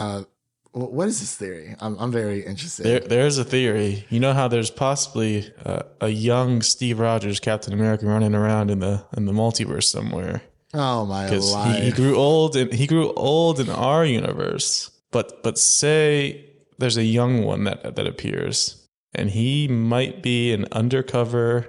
What is this theory? I'm very interested. There's a theory. You know how there's possibly a young Steve Rogers Captain America running around in the multiverse somewhere. Oh my! Because he grew old in our universe. But say there's a young one that appears, and he might be an undercover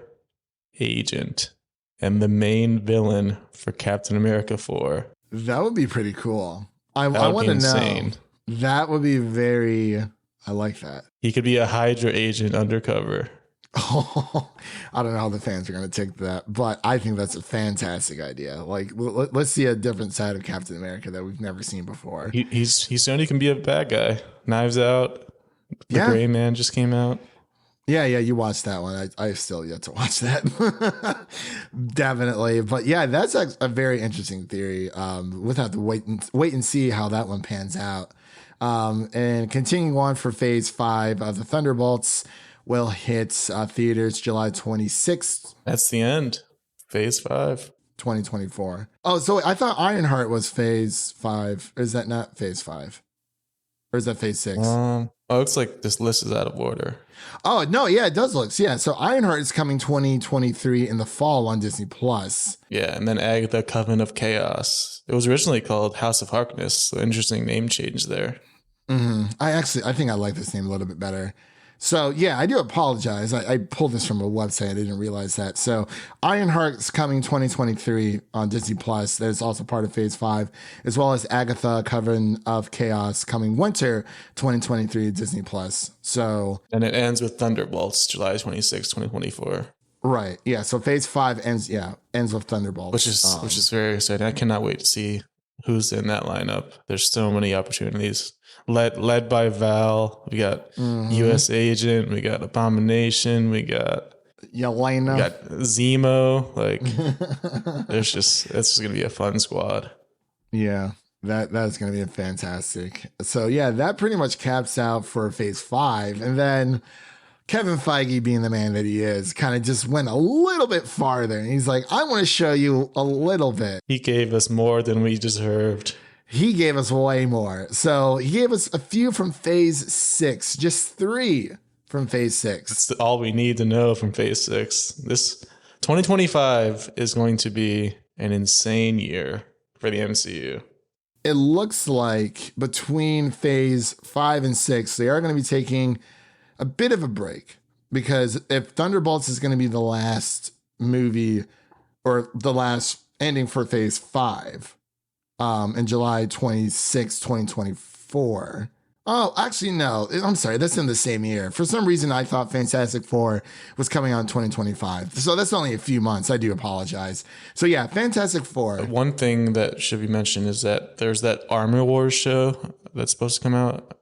agent and the main villain for Captain America 4. That would be pretty cool. I want to know. That would be very. I like that. He could be a Hydra agent undercover. Oh, I don't know how the fans are going to take that, but I think that's a fantastic idea. Like, let's see a different side of Captain America that we've never seen before. He's shown he can be a bad guy. Knives Out. The Gray Man just came out. Yeah, you watched that one. I still yet to watch that. Definitely. But yeah, that's a very interesting theory. We'll have to wait and see how that one pans out. And continuing on for phase 5 of the Thunderbolts will hit theaters July 26th. That's the end. Phase 5. 2024. Oh, so I thought Ironheart was phase 5. Or is that not phase 5? Or is that phase 6? It looks like this list is out of order. Oh, no, yeah, it does look. Yeah, so Ironheart is coming 2023 in the fall on Disney Plus. Yeah, and then Agatha Coven of Chaos. It was originally called House of Harkness. So interesting name change there. Mm-hmm. I think I like this name a little bit better. So yeah, I do apologize. I pulled this from a website. I didn't realize that. So Ironheart's coming 2023 on Disney Plus. That is also part of Phase 5, as well as Agatha Coven of Chaos coming winter 2023 Disney Plus. So and it ends with Thunderbolts July 26, 2024. Right. Yeah. So Phase 5 ends with Thunderbolts, which is very exciting. I cannot wait to see who's in that lineup. There's so many opportunities. Led by Val, we got U.S. Agent, we got Abomination, we got Yelena, we got Zemo. Like, it's just gonna be a fun squad. Yeah, that's going to be fantastic. So yeah, that pretty much caps out for Phase 5, and then Kevin Feige, being the man that he is, kind of just went a little bit farther. And he's like, I want to show you a little bit. He gave us more than we deserved. He gave us way more. So he gave us a few from Phase 6, just 3 from Phase 6. That's all we need to know from Phase 6. This 2025 is going to be an insane year for the MCU. It looks like between Phase 5 and 6, they are going to be taking a bit of a break, because if Thunderbolts is going to be the last movie or the last ending for Phase 5 in July 26, 2024. Oh, actually, no. I'm sorry. That's in the same year. For some reason, I thought Fantastic Four was coming out in 2025. So that's only a few months. I do apologize. So yeah, Fantastic Four. One thing that should be mentioned is that there's that Armor Wars show that's supposed to come out.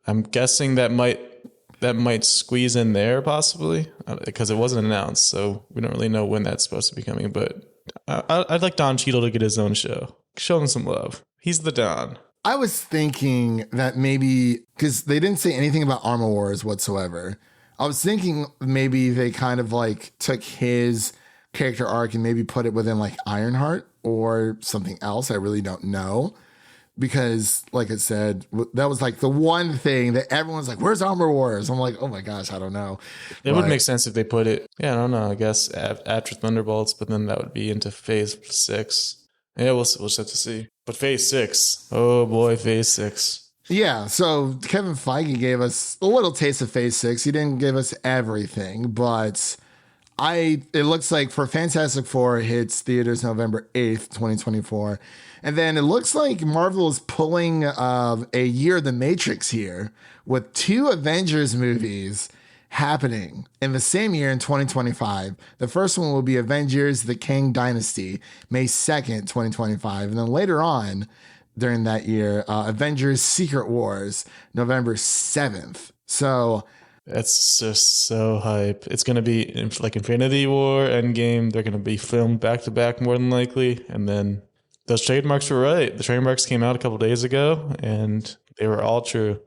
I'm guessing that might squeeze in there possibly, because it wasn't announced. So we don't really know when that's supposed to be coming. But I'd like Don Cheadle to get his own show. Show him some love. He's the Don. I was thinking that maybe, because they didn't say anything about Armor Wars whatsoever, I was thinking maybe they kind of like took his character arc and maybe put it within like Ironheart or something else. I really don't know. Because, like I said, that was like the one thing that everyone's like, where's Armor Wars? I'm like, oh my gosh, I don't know. It would make sense if they put it, I don't know, I guess after Thunderbolts, but then that would be into Phase 6. Yeah, we'll just have to see. But Phase 6, oh boy, Phase 6. Yeah, so Kevin Feige gave us a little taste of Phase 6. He didn't give us everything, but it looks like for Fantastic Four, it hits theaters November 8th, 2024. And then it looks like Marvel is pulling a Year of the Matrix here with 2 Avengers movies happening in the same year in 2025. The first one will be Avengers: The Kang Dynasty, May 2nd, 2025. And then later on during that year, Avengers: Secret Wars, November 7th. So that's just so hype. It's going to be like Infinity War, Endgame. They're going to be filmed back to back more than likely. And then those trademarks were right. The trademarks came out a couple days ago and they were all true.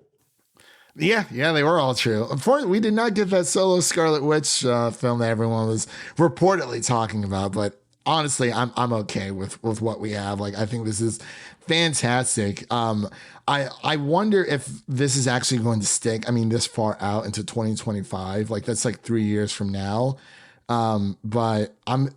Yeah, they were all true. Unfortunately, we did not get that solo Scarlet Witch film that everyone was reportedly talking about, but honestly, I'm okay with what we have. Like, I think this is fantastic. I wonder if this is actually going to stick. I mean, this far out into 2025, like that's like 3 years from now. But I'm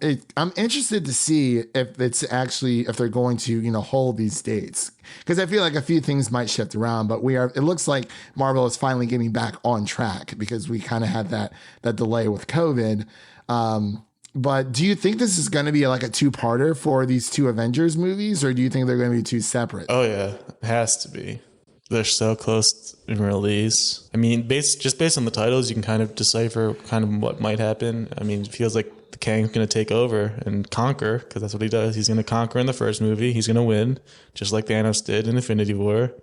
interested to see if they're going to, hold these dates, because I feel like a few things might shift around, but it looks like Marvel is finally getting back on track, because we kind of had that delay with COVID. But do you think this is going to be like a 2-parter for these 2 Avengers movies, or do you think they're going to be 2 separate? Oh yeah, it has to be. They're so close in release. I mean, just based on the titles, you can kind of decipher kind of what might happen. I mean, it feels like the Kang's going to take over and conquer, because that's what he does. He's going to conquer in the first movie. He's going to win, just like Thanos did in Infinity War.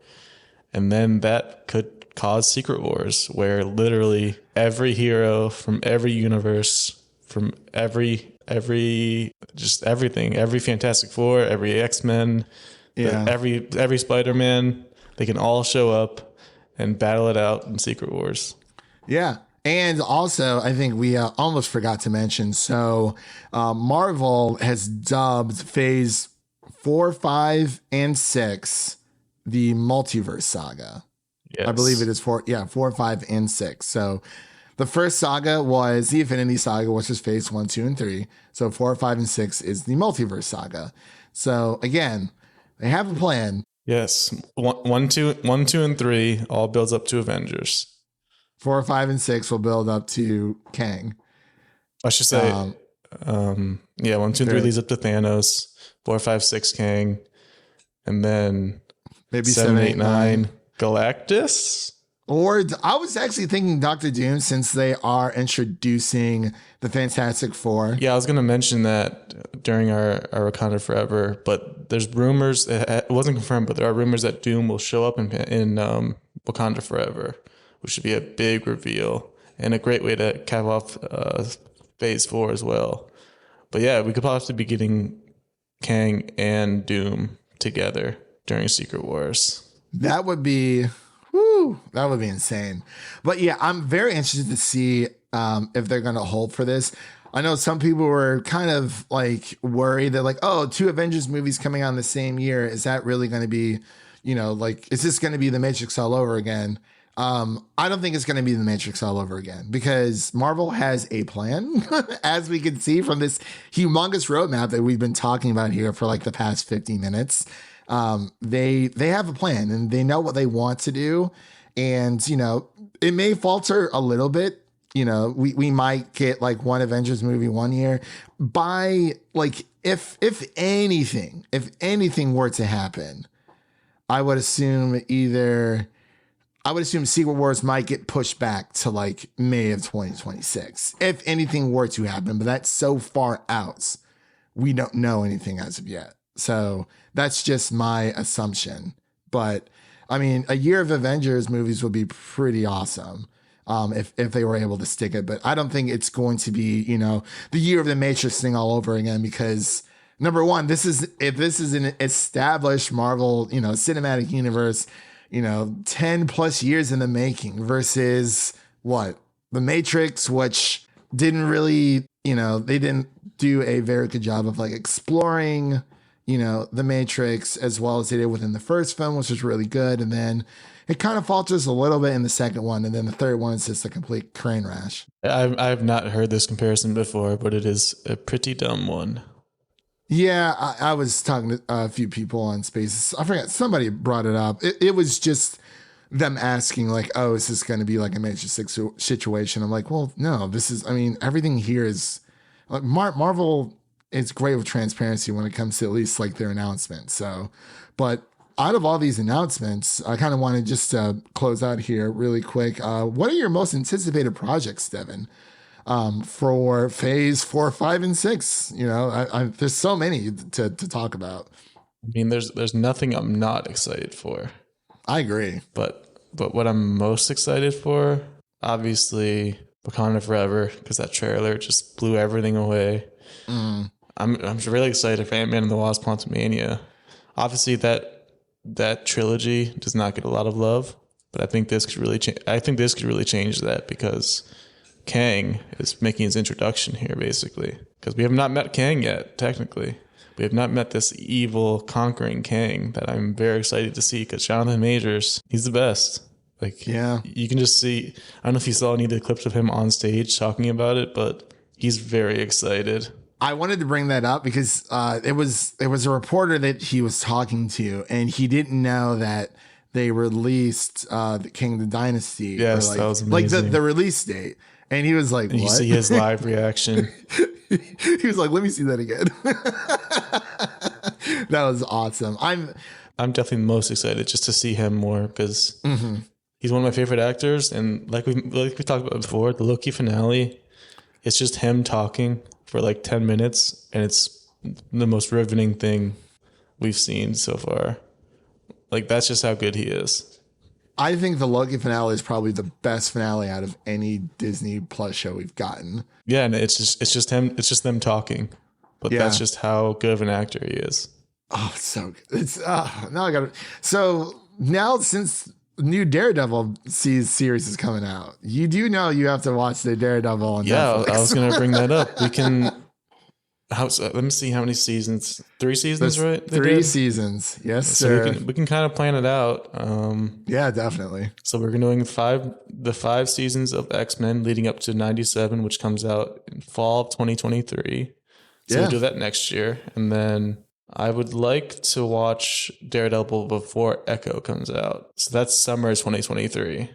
And then that could cause Secret Wars, where literally every hero from every universe, from everything, every Fantastic Four, every X-Men, every Spider-Man, they can all show up and battle it out in Secret Wars. Yeah. And also, I think we almost forgot to mention, so Marvel has dubbed Phase 4, 5, and 6 the Multiverse Saga. Yes. I believe it is 4, 5, and 6. So the first saga was the Infinity Saga, which is Phase 1, 2, and 3. So 4, 5, and 6 is the Multiverse Saga. So again, they have a plan. Yes, 1, 2, and 3 all builds up to Avengers. 4, 5, and 6 will build up to Kang. I should say, 1, 2, and 3 leads up to Thanos. 4, 5, 6 Kang, and then maybe 7, 8, 9 Galactus. Or I was actually thinking Doctor Doom, since they are introducing the Fantastic Four. Yeah, I was going to mention that during our Wakanda Forever, but there's rumors, it wasn't confirmed, but there are rumors that Doom will show up in Wakanda Forever, which should be a big reveal and a great way to cap off Phase 4 as well. But yeah, we could possibly be getting Kang and Doom together during Secret Wars. That would be insane. But yeah, I'm very interested to see if they're going to hold for this. I know some people were kind of like worried that like, oh, 2 Avengers movies coming out in the same year. Is that really going to be, like, is this going to be the Matrix all over again? I don't think it's going to be the Matrix all over again because Marvel has a plan, as we can see from this humongous roadmap that we've been talking about here for like the past 50 minutes. They have a plan and they know what they want to do. And, it may falter a little bit. We might get like one Avengers movie one year by like, if anything were to happen, I would assume Secret Wars might get pushed back to like May of 2026, if anything were to happen, but that's so far out. We don't know anything as of yet. So that's just my assumption. But I mean, a year of Avengers movies would be pretty awesome. If they were able to stick it, but I don't think it's going to be, the year of the Matrix thing all over again, because number one, if this is an established Marvel, cinematic universe, 10 plus years in the making versus what? The Matrix, which didn't really, they didn't do a very good job of like exploring, the Matrix as well as they did within the first film, which was really good. And then it kind of falters a little bit in the second one. And then the third one is just a complete train rash. I've not heard this comparison before, but it is a pretty dumb one. Yeah, I was talking to a few people on Spaces. I forgot, somebody brought it up. It was just them asking like, oh, is this going to be like a Matrix situation? I'm like, well, no, everything here is like Marvel is great with transparency when it comes to at least like their announcements. So, but out of all these announcements, I kind of want to just close out here really quick. What are your most anticipated projects, Devin? For phase 4, 5, and 6, there's so many to talk about. I mean, there's nothing I'm not excited for. I agree. But what I'm most excited for, obviously, Wakanda Forever, because that trailer just blew everything away. I'm really excited for Ant-Man and the Wasp: Quantumania. Obviously, that trilogy does not get a lot of love, but I think this could really change. I think this could really change that because Kang is making his introduction here, basically, because we have not met Kang yet. Technically, we have not met this evil conquering Kang that I'm very excited to see. Because Jonathan Majors, he's the best. Like, yeah, you can just see. I don't know if you saw any of the clips of him on stage talking about it, but he's very excited. I wanted to bring that up because it was a reporter that he was talking to, and he didn't know that they released the King of the Dynasty. Yes, that was amazing. Like the release date. And he was like, what? You see his live reaction. He was like, let me see that again. That was awesome. I'm definitely most excited just to see him more because he's one of my favorite actors. And like we talked about before, the Loki finale, it's just him talking for like 10 minutes. And it's the most riveting thing we've seen so far. Like, that's just how good he is. I think the Loki finale is probably the best finale out of any Disney Plus show we've gotten. Yeah, and it's just him. It's just them talking, but that's just how good of an actor he is. Oh, it's so good. It's now I got it. So now since new Daredevil series is coming out, you do know you have to watch the Daredevil on Netflix. I was going to bring that up. We can. Let me see how many seasons. 3 seasons, right? 3 seasons. Yes, so sir. We can kind of plan it out. Yeah, definitely. So we're doing the 5 seasons of X-Men leading up to 97, which comes out in fall of 2023. So we'll do that next year. And then I would like to watch Daredevil before Echo comes out. So that's summer 2023.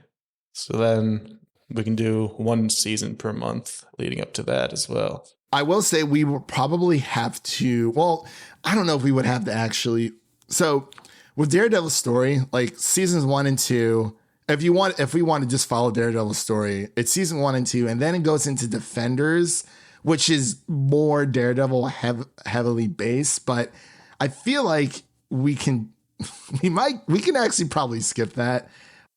So then we can do 1 season per month leading up to that as well. I will say we will probably have to, well, I don't know if we would have to actually. So with Daredevil's story, like seasons 1 and 2, if we want to just follow Daredevil's story, it's season 1 and 2, and then it goes into Defenders, which is more Daredevil heavily based. But I feel like we can actually probably skip that.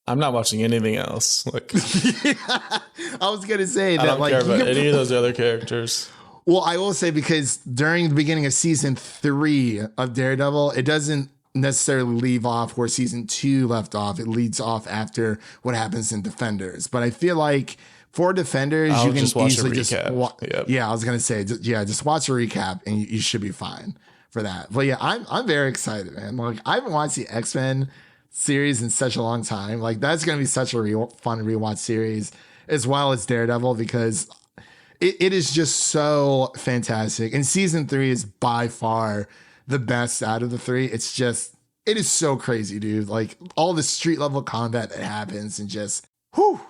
I'm not watching anything else. Like, I was gonna say that. I don't care about any of those other characters. Well, I will say because during the beginning of season 3 of Daredevil, it doesn't necessarily leave off where season 2 left off. It leads off after what happens in Defenders. But I feel like for Defenders, I'll you can just watch easily a just recap. Yep. yeah, I was gonna say just watch a recap and you should be fine for that. But yeah, I'm very excited, man. Like I haven't watched the X-Men series in such a long time. Like that's gonna be such a fun rewatch series, as well as Daredevil, because it is just so fantastic. And season 3 is by far the best out of the 3. It is so crazy, dude. Like all the street level combat that happens and just whew.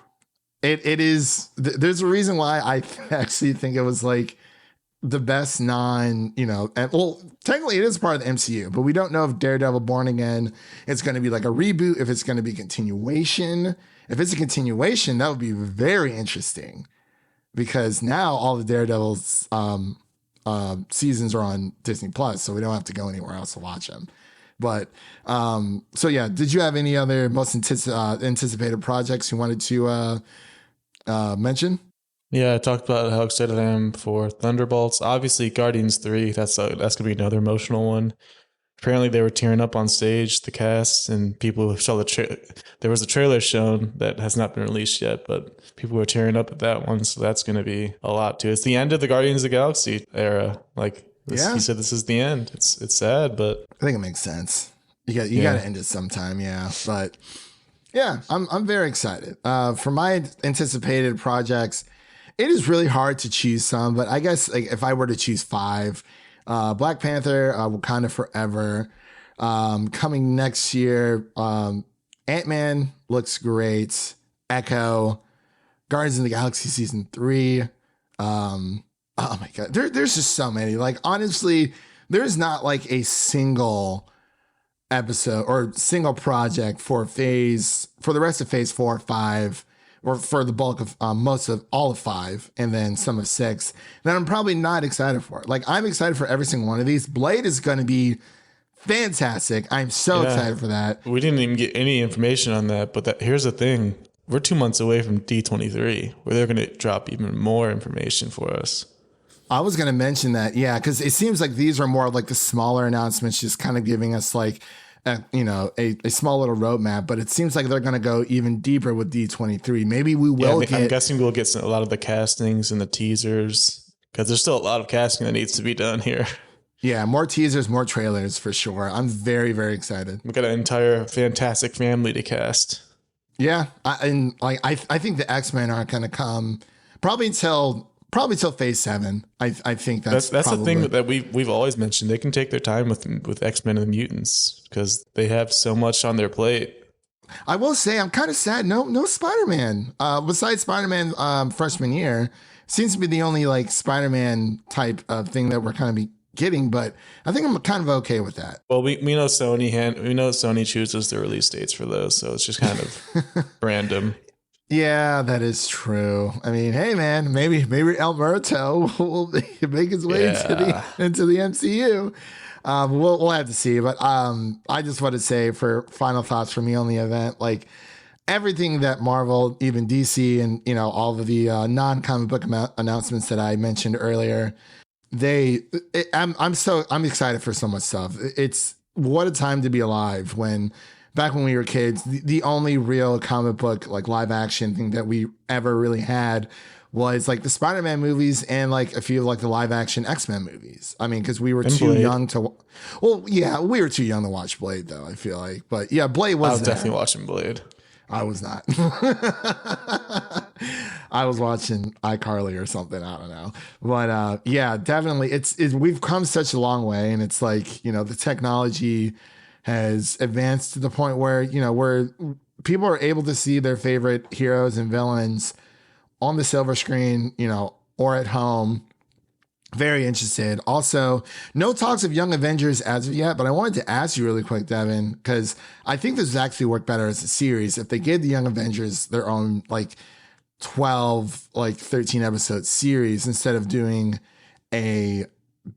It is, there's a reason why I actually think it was like the best and well, technically it is part of the MCU, but we don't know if Daredevil Born Again is going to be like a reboot, if it's going to be continuation. If it's a continuation, that would be very interesting, because now all the Daredevil's seasons are on Disney Plus, so we don't have to go anywhere else to watch them. But so yeah, did you have any other most anticipated projects you wanted to mention? Yeah, I talked about how excited I am for Thunderbolts. Obviously, Guardians 3, that's gonna be another emotional one. Apparently, they were tearing up on stage, the cast, and people who saw there was a trailer shown that has not been released yet, but people were tearing up at that one, so that's going to be a lot too. It's the end of the Guardians of the Galaxy era. Like he said, this is the end. It's sad, but I think it makes sense. You got to end it sometime, yeah. But yeah, I'm very excited. For my anticipated projects, it is really hard to choose some, but I guess like if I were to choose 5. Black Panther, Wakanda Forever. Coming next year, Ant-Man looks great. Echo, Guardians of the Galaxy Season 3. Oh my God. There's just so many. Like, honestly, there's not like a single episode or single project for the rest of phase 4 or 5, or for the bulk of most of all of 5 and then some of 6, that I'm probably not excited for. Like, I'm excited for every single one of these. Blade is going to be fantastic. I'm so excited for that. We didn't even get any information on that, but here's the thing. We're 2 months away from D23, where they're going to drop even more information for us. I was going to mention that, yeah, because it seems like these are more like the smaller announcements, just kind of giving us like a small little roadmap, but it seems like they're going to go even deeper with D23. Maybe we will I'm guessing we'll get a lot of the castings and the teasers, because there's still a lot of casting that needs to be done here. Yeah, more teasers, more trailers for sure. I'm very, very excited. We've got an entire Fantastic Family to cast. Yeah, I think the X-Men aren't going to come probably till phase 7. I think that's the thing that we've always mentioned. They can take their time with X-Men and the mutants, because they have so much on their plate. I will say I'm kind of sad. No Spider-Man. Besides Spider-Man freshman year, seems to be the only like Spider-Man type of thing that we're kind of getting. But I think I'm kind of okay with that. Well, we know Sony chooses the release dates for those, so it's just kind of random. Yeah, that is true. I mean, hey man, maybe Alberto will make his way into the MCU. We'll have to see. But I just want to say, for final thoughts for me on the event, like everything that Marvel, even DC, and all of the non-comic book announcements that I mentioned earlier, I'm excited for so much stuff. It's what a time to be alive when. Back when we were kids, the only real comic book, like live action thing that we ever really had was like the Spider-Man movies and like a few of like the live action X-Men movies. I mean, because we were too young to, we were too young to watch Blade though, I feel like. But yeah, Blade was definitely watching Blade. I was not. I was watching iCarly or something. I don't know. But yeah, definitely. We've come such a long way, and it's like, the technology has advanced to the point where, where people are able to see their favorite heroes and villains on the silver screen, or at home. Very interested. Also, no talks of Young Avengers as of yet, but I wanted to ask you really quick, Devin, because I think this would actually work better as a series if they gave the Young Avengers their own like 12, like 13 episode series instead of doing a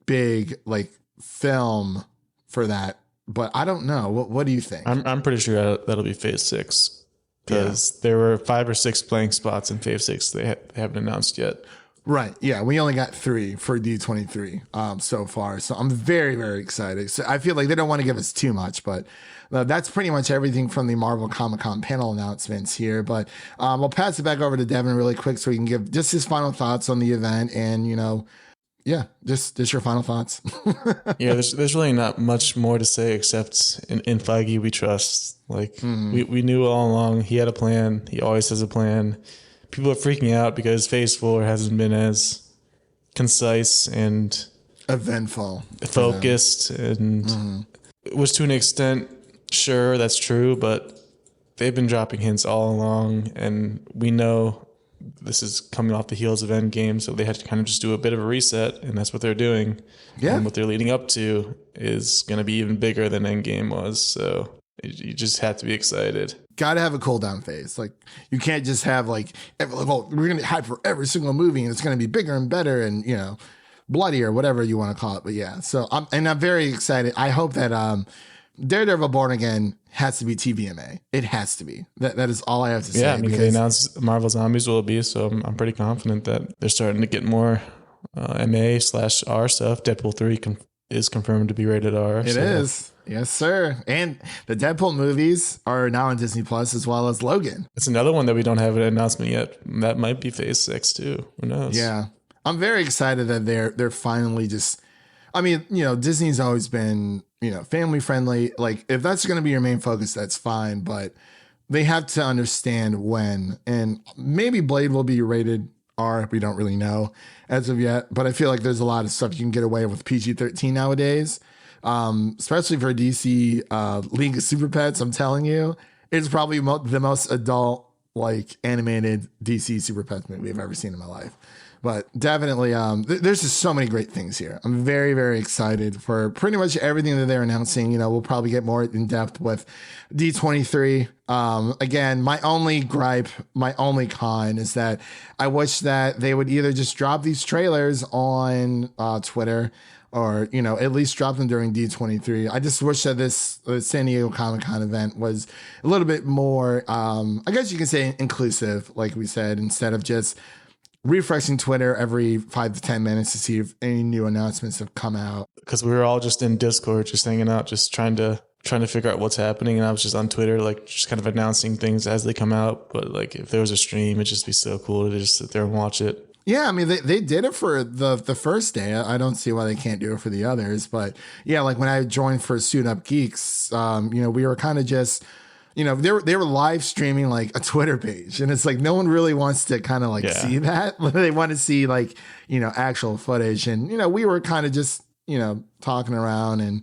big like film for that. But I don't know. What do you think? I'm pretty sure that'll be phase 6, because there were 5 or 6 blank spots in phase 6 they haven't announced yet. Right. Yeah. We only got 3 for D23 so far. So I'm very, very excited. So I feel like they don't want to give us too much, but that's pretty much everything from the Marvel Comic Con panel announcements here. But we'll pass it back over to Devin really quick so he can give just his final thoughts on the event and, yeah, just your final thoughts. Yeah, there's really not much more to say except in Feige we trust. Like we knew all along he had a plan. He always has a plan. People are freaking out because Phase 4 hasn't been as concise and eventful, focused, and it was to an extent. Sure, that's true, but they've been dropping hints all along, and we know this is coming off the heels of Endgame, so they had to kind of just do a bit of a reset, and that's what they're doing. Yeah. And what they're leading up to is going to be even bigger than Endgame was, so you just have to be excited. Got to have a cool down phase. Like, you can't just have we're going to hype for every single movie, and it's going to be bigger and better and, bloody or whatever you want to call it. But yeah, so I'm very excited. I hope that Daredevil Born Again has to be TVMA. It has to be. That is all I have to say. Yeah, I mean, they announced Marvel Zombies will be, so I'm pretty confident that they're starting to get more MA/R stuff. Deadpool 3 is confirmed to be rated R. It is. Yes, sir. And the Deadpool movies are now on Disney Plus as well as Logan. It's another one that we don't have an announcement yet. That might be Phase 6 too. Who knows? Yeah. I'm very excited that they're finally just, I mean, Disney's always been, family friendly. Like, if that's going to be your main focus, that's fine. But they have to understand when. And maybe Blade will be rated R. We don't really know as of yet. But I feel like there's a lot of stuff you can get away with PG-13 nowadays. Especially for DC League of Super Pets. I'm telling you, it's probably the most adult, animated DC Super Pets movie I've ever seen in my life. But definitely, there's just so many great things here. I'm very, very excited for pretty much everything that they're announcing. We'll probably get more in depth with D23. Again, my only gripe, my only con is that I wish that they would either just drop these trailers on Twitter or, at least drop them during D23. I just wish that this San Diego Comic Con event was a little bit more, I guess you can say inclusive, like we said, instead of just refreshing Twitter every 5 to 10 minutes to see if any new announcements have come out. Because we were all just in Discord, just hanging out, just trying to figure out what's happening. And I was just on Twitter, just kind of announcing things as they come out. But if there was a stream, it'd just be so cool to just sit there and watch it. Yeah, I mean, they did it for the first day. I don't see why they can't do it for the others. But yeah, when I joined for Suit Up Geeks, we were kind of just, they were live streaming a Twitter page. And it's no one really wants to kind of see that. They want to see actual footage. And, we were kind of just, talking around and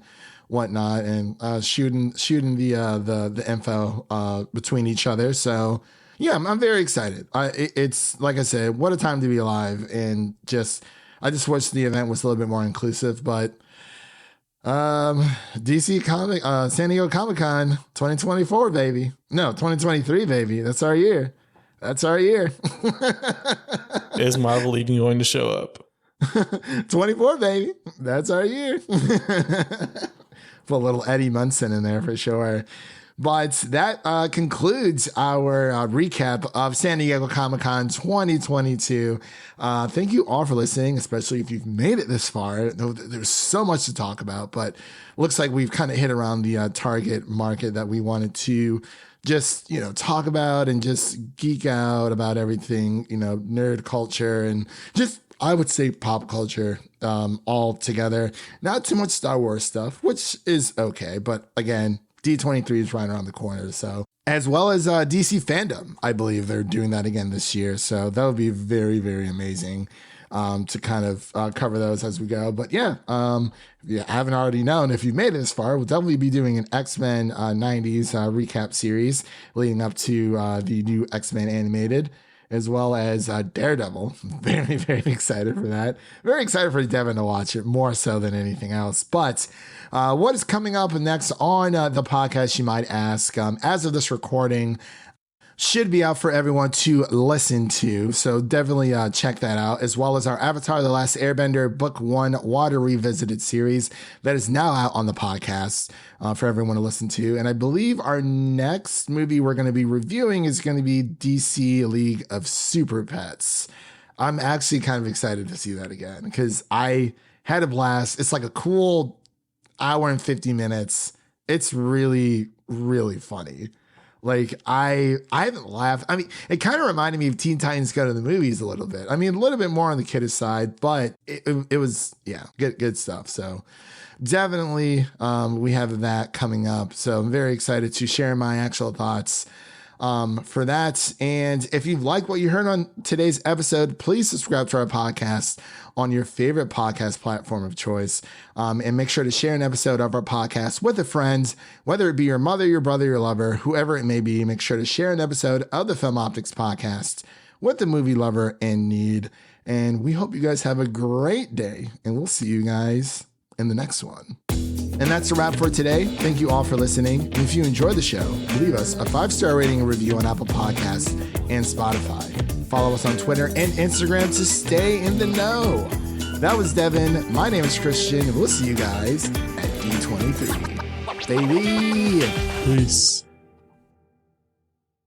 whatnot and shooting the info between each other. So yeah, I'm very excited. It's like I said, what a time to be alive. And I just wish the event was a little bit more inclusive, but DC Comic, San Diego Comic Con 2024, baby. No, 2023, baby. That's our year. Is Marvel even going to show up? 24, baby. That's our year. Put a little Eddie Munson in there for sure. But that concludes our recap of San Diego Comic Con 2022. Thank you all for listening, especially if you've made it this far. There's so much to talk about, but looks like we've kind of hit around the target market that we wanted to just, talk about and just geek out about everything, nerd culture and just, I would say, pop culture all together. Not too much Star Wars stuff, which is okay. But again, D23 is right around the corner. So, as well as DC fandom, I believe they're doing that again this year. So that would be very, very amazing to kind of cover those as we go. But yeah, if you haven't already known, if you've made it this far, we'll definitely be doing an X-Men 90s recap series leading up to the new X-Men animated, as well as Daredevil. Very, very excited for that. Very excited for Devin to watch it, more so than anything else. But what is coming up next on the podcast, you might ask? As of this recording, should be out for everyone to listen to. So definitely check that out, as well as our Avatar: The Last Airbender Book 1 Water Revisited series that is now out on the podcast for everyone to listen to. And I believe our next movie we're going to be reviewing is going to be DC League of Super Pets. I'm actually kind of excited to see that again because I had a blast. It's like a cool hour and 50 minutes. It's really, really funny. Like I haven't laughed. I mean, it kind of reminded me of Teen Titans Go to the Movies a little bit. I mean, a little bit more on the kiddish side, but it was, yeah, good stuff. So definitely we have that coming up. So I'm very excited to share my actual thoughts for that. And if you like what you heard on today's episode, please subscribe to our podcast on your favorite podcast platform of choice. And make sure to share an episode of our podcast with a friend, whether it be your mother, your brother, your lover, whoever it may be. Make sure to share an episode of the Film Optix podcast with a movie lover in need. And we hope you guys have a great day, and we'll see you guys in the next one. And that's a wrap for today. Thank you all for listening. And if you enjoyed the show, leave us a 5-star rating and review on Apple Podcasts and Spotify. Follow us on Twitter and Instagram to stay in the know. That was Devin. My name is Christian, and we'll see you guys at D23. Baby. Peace.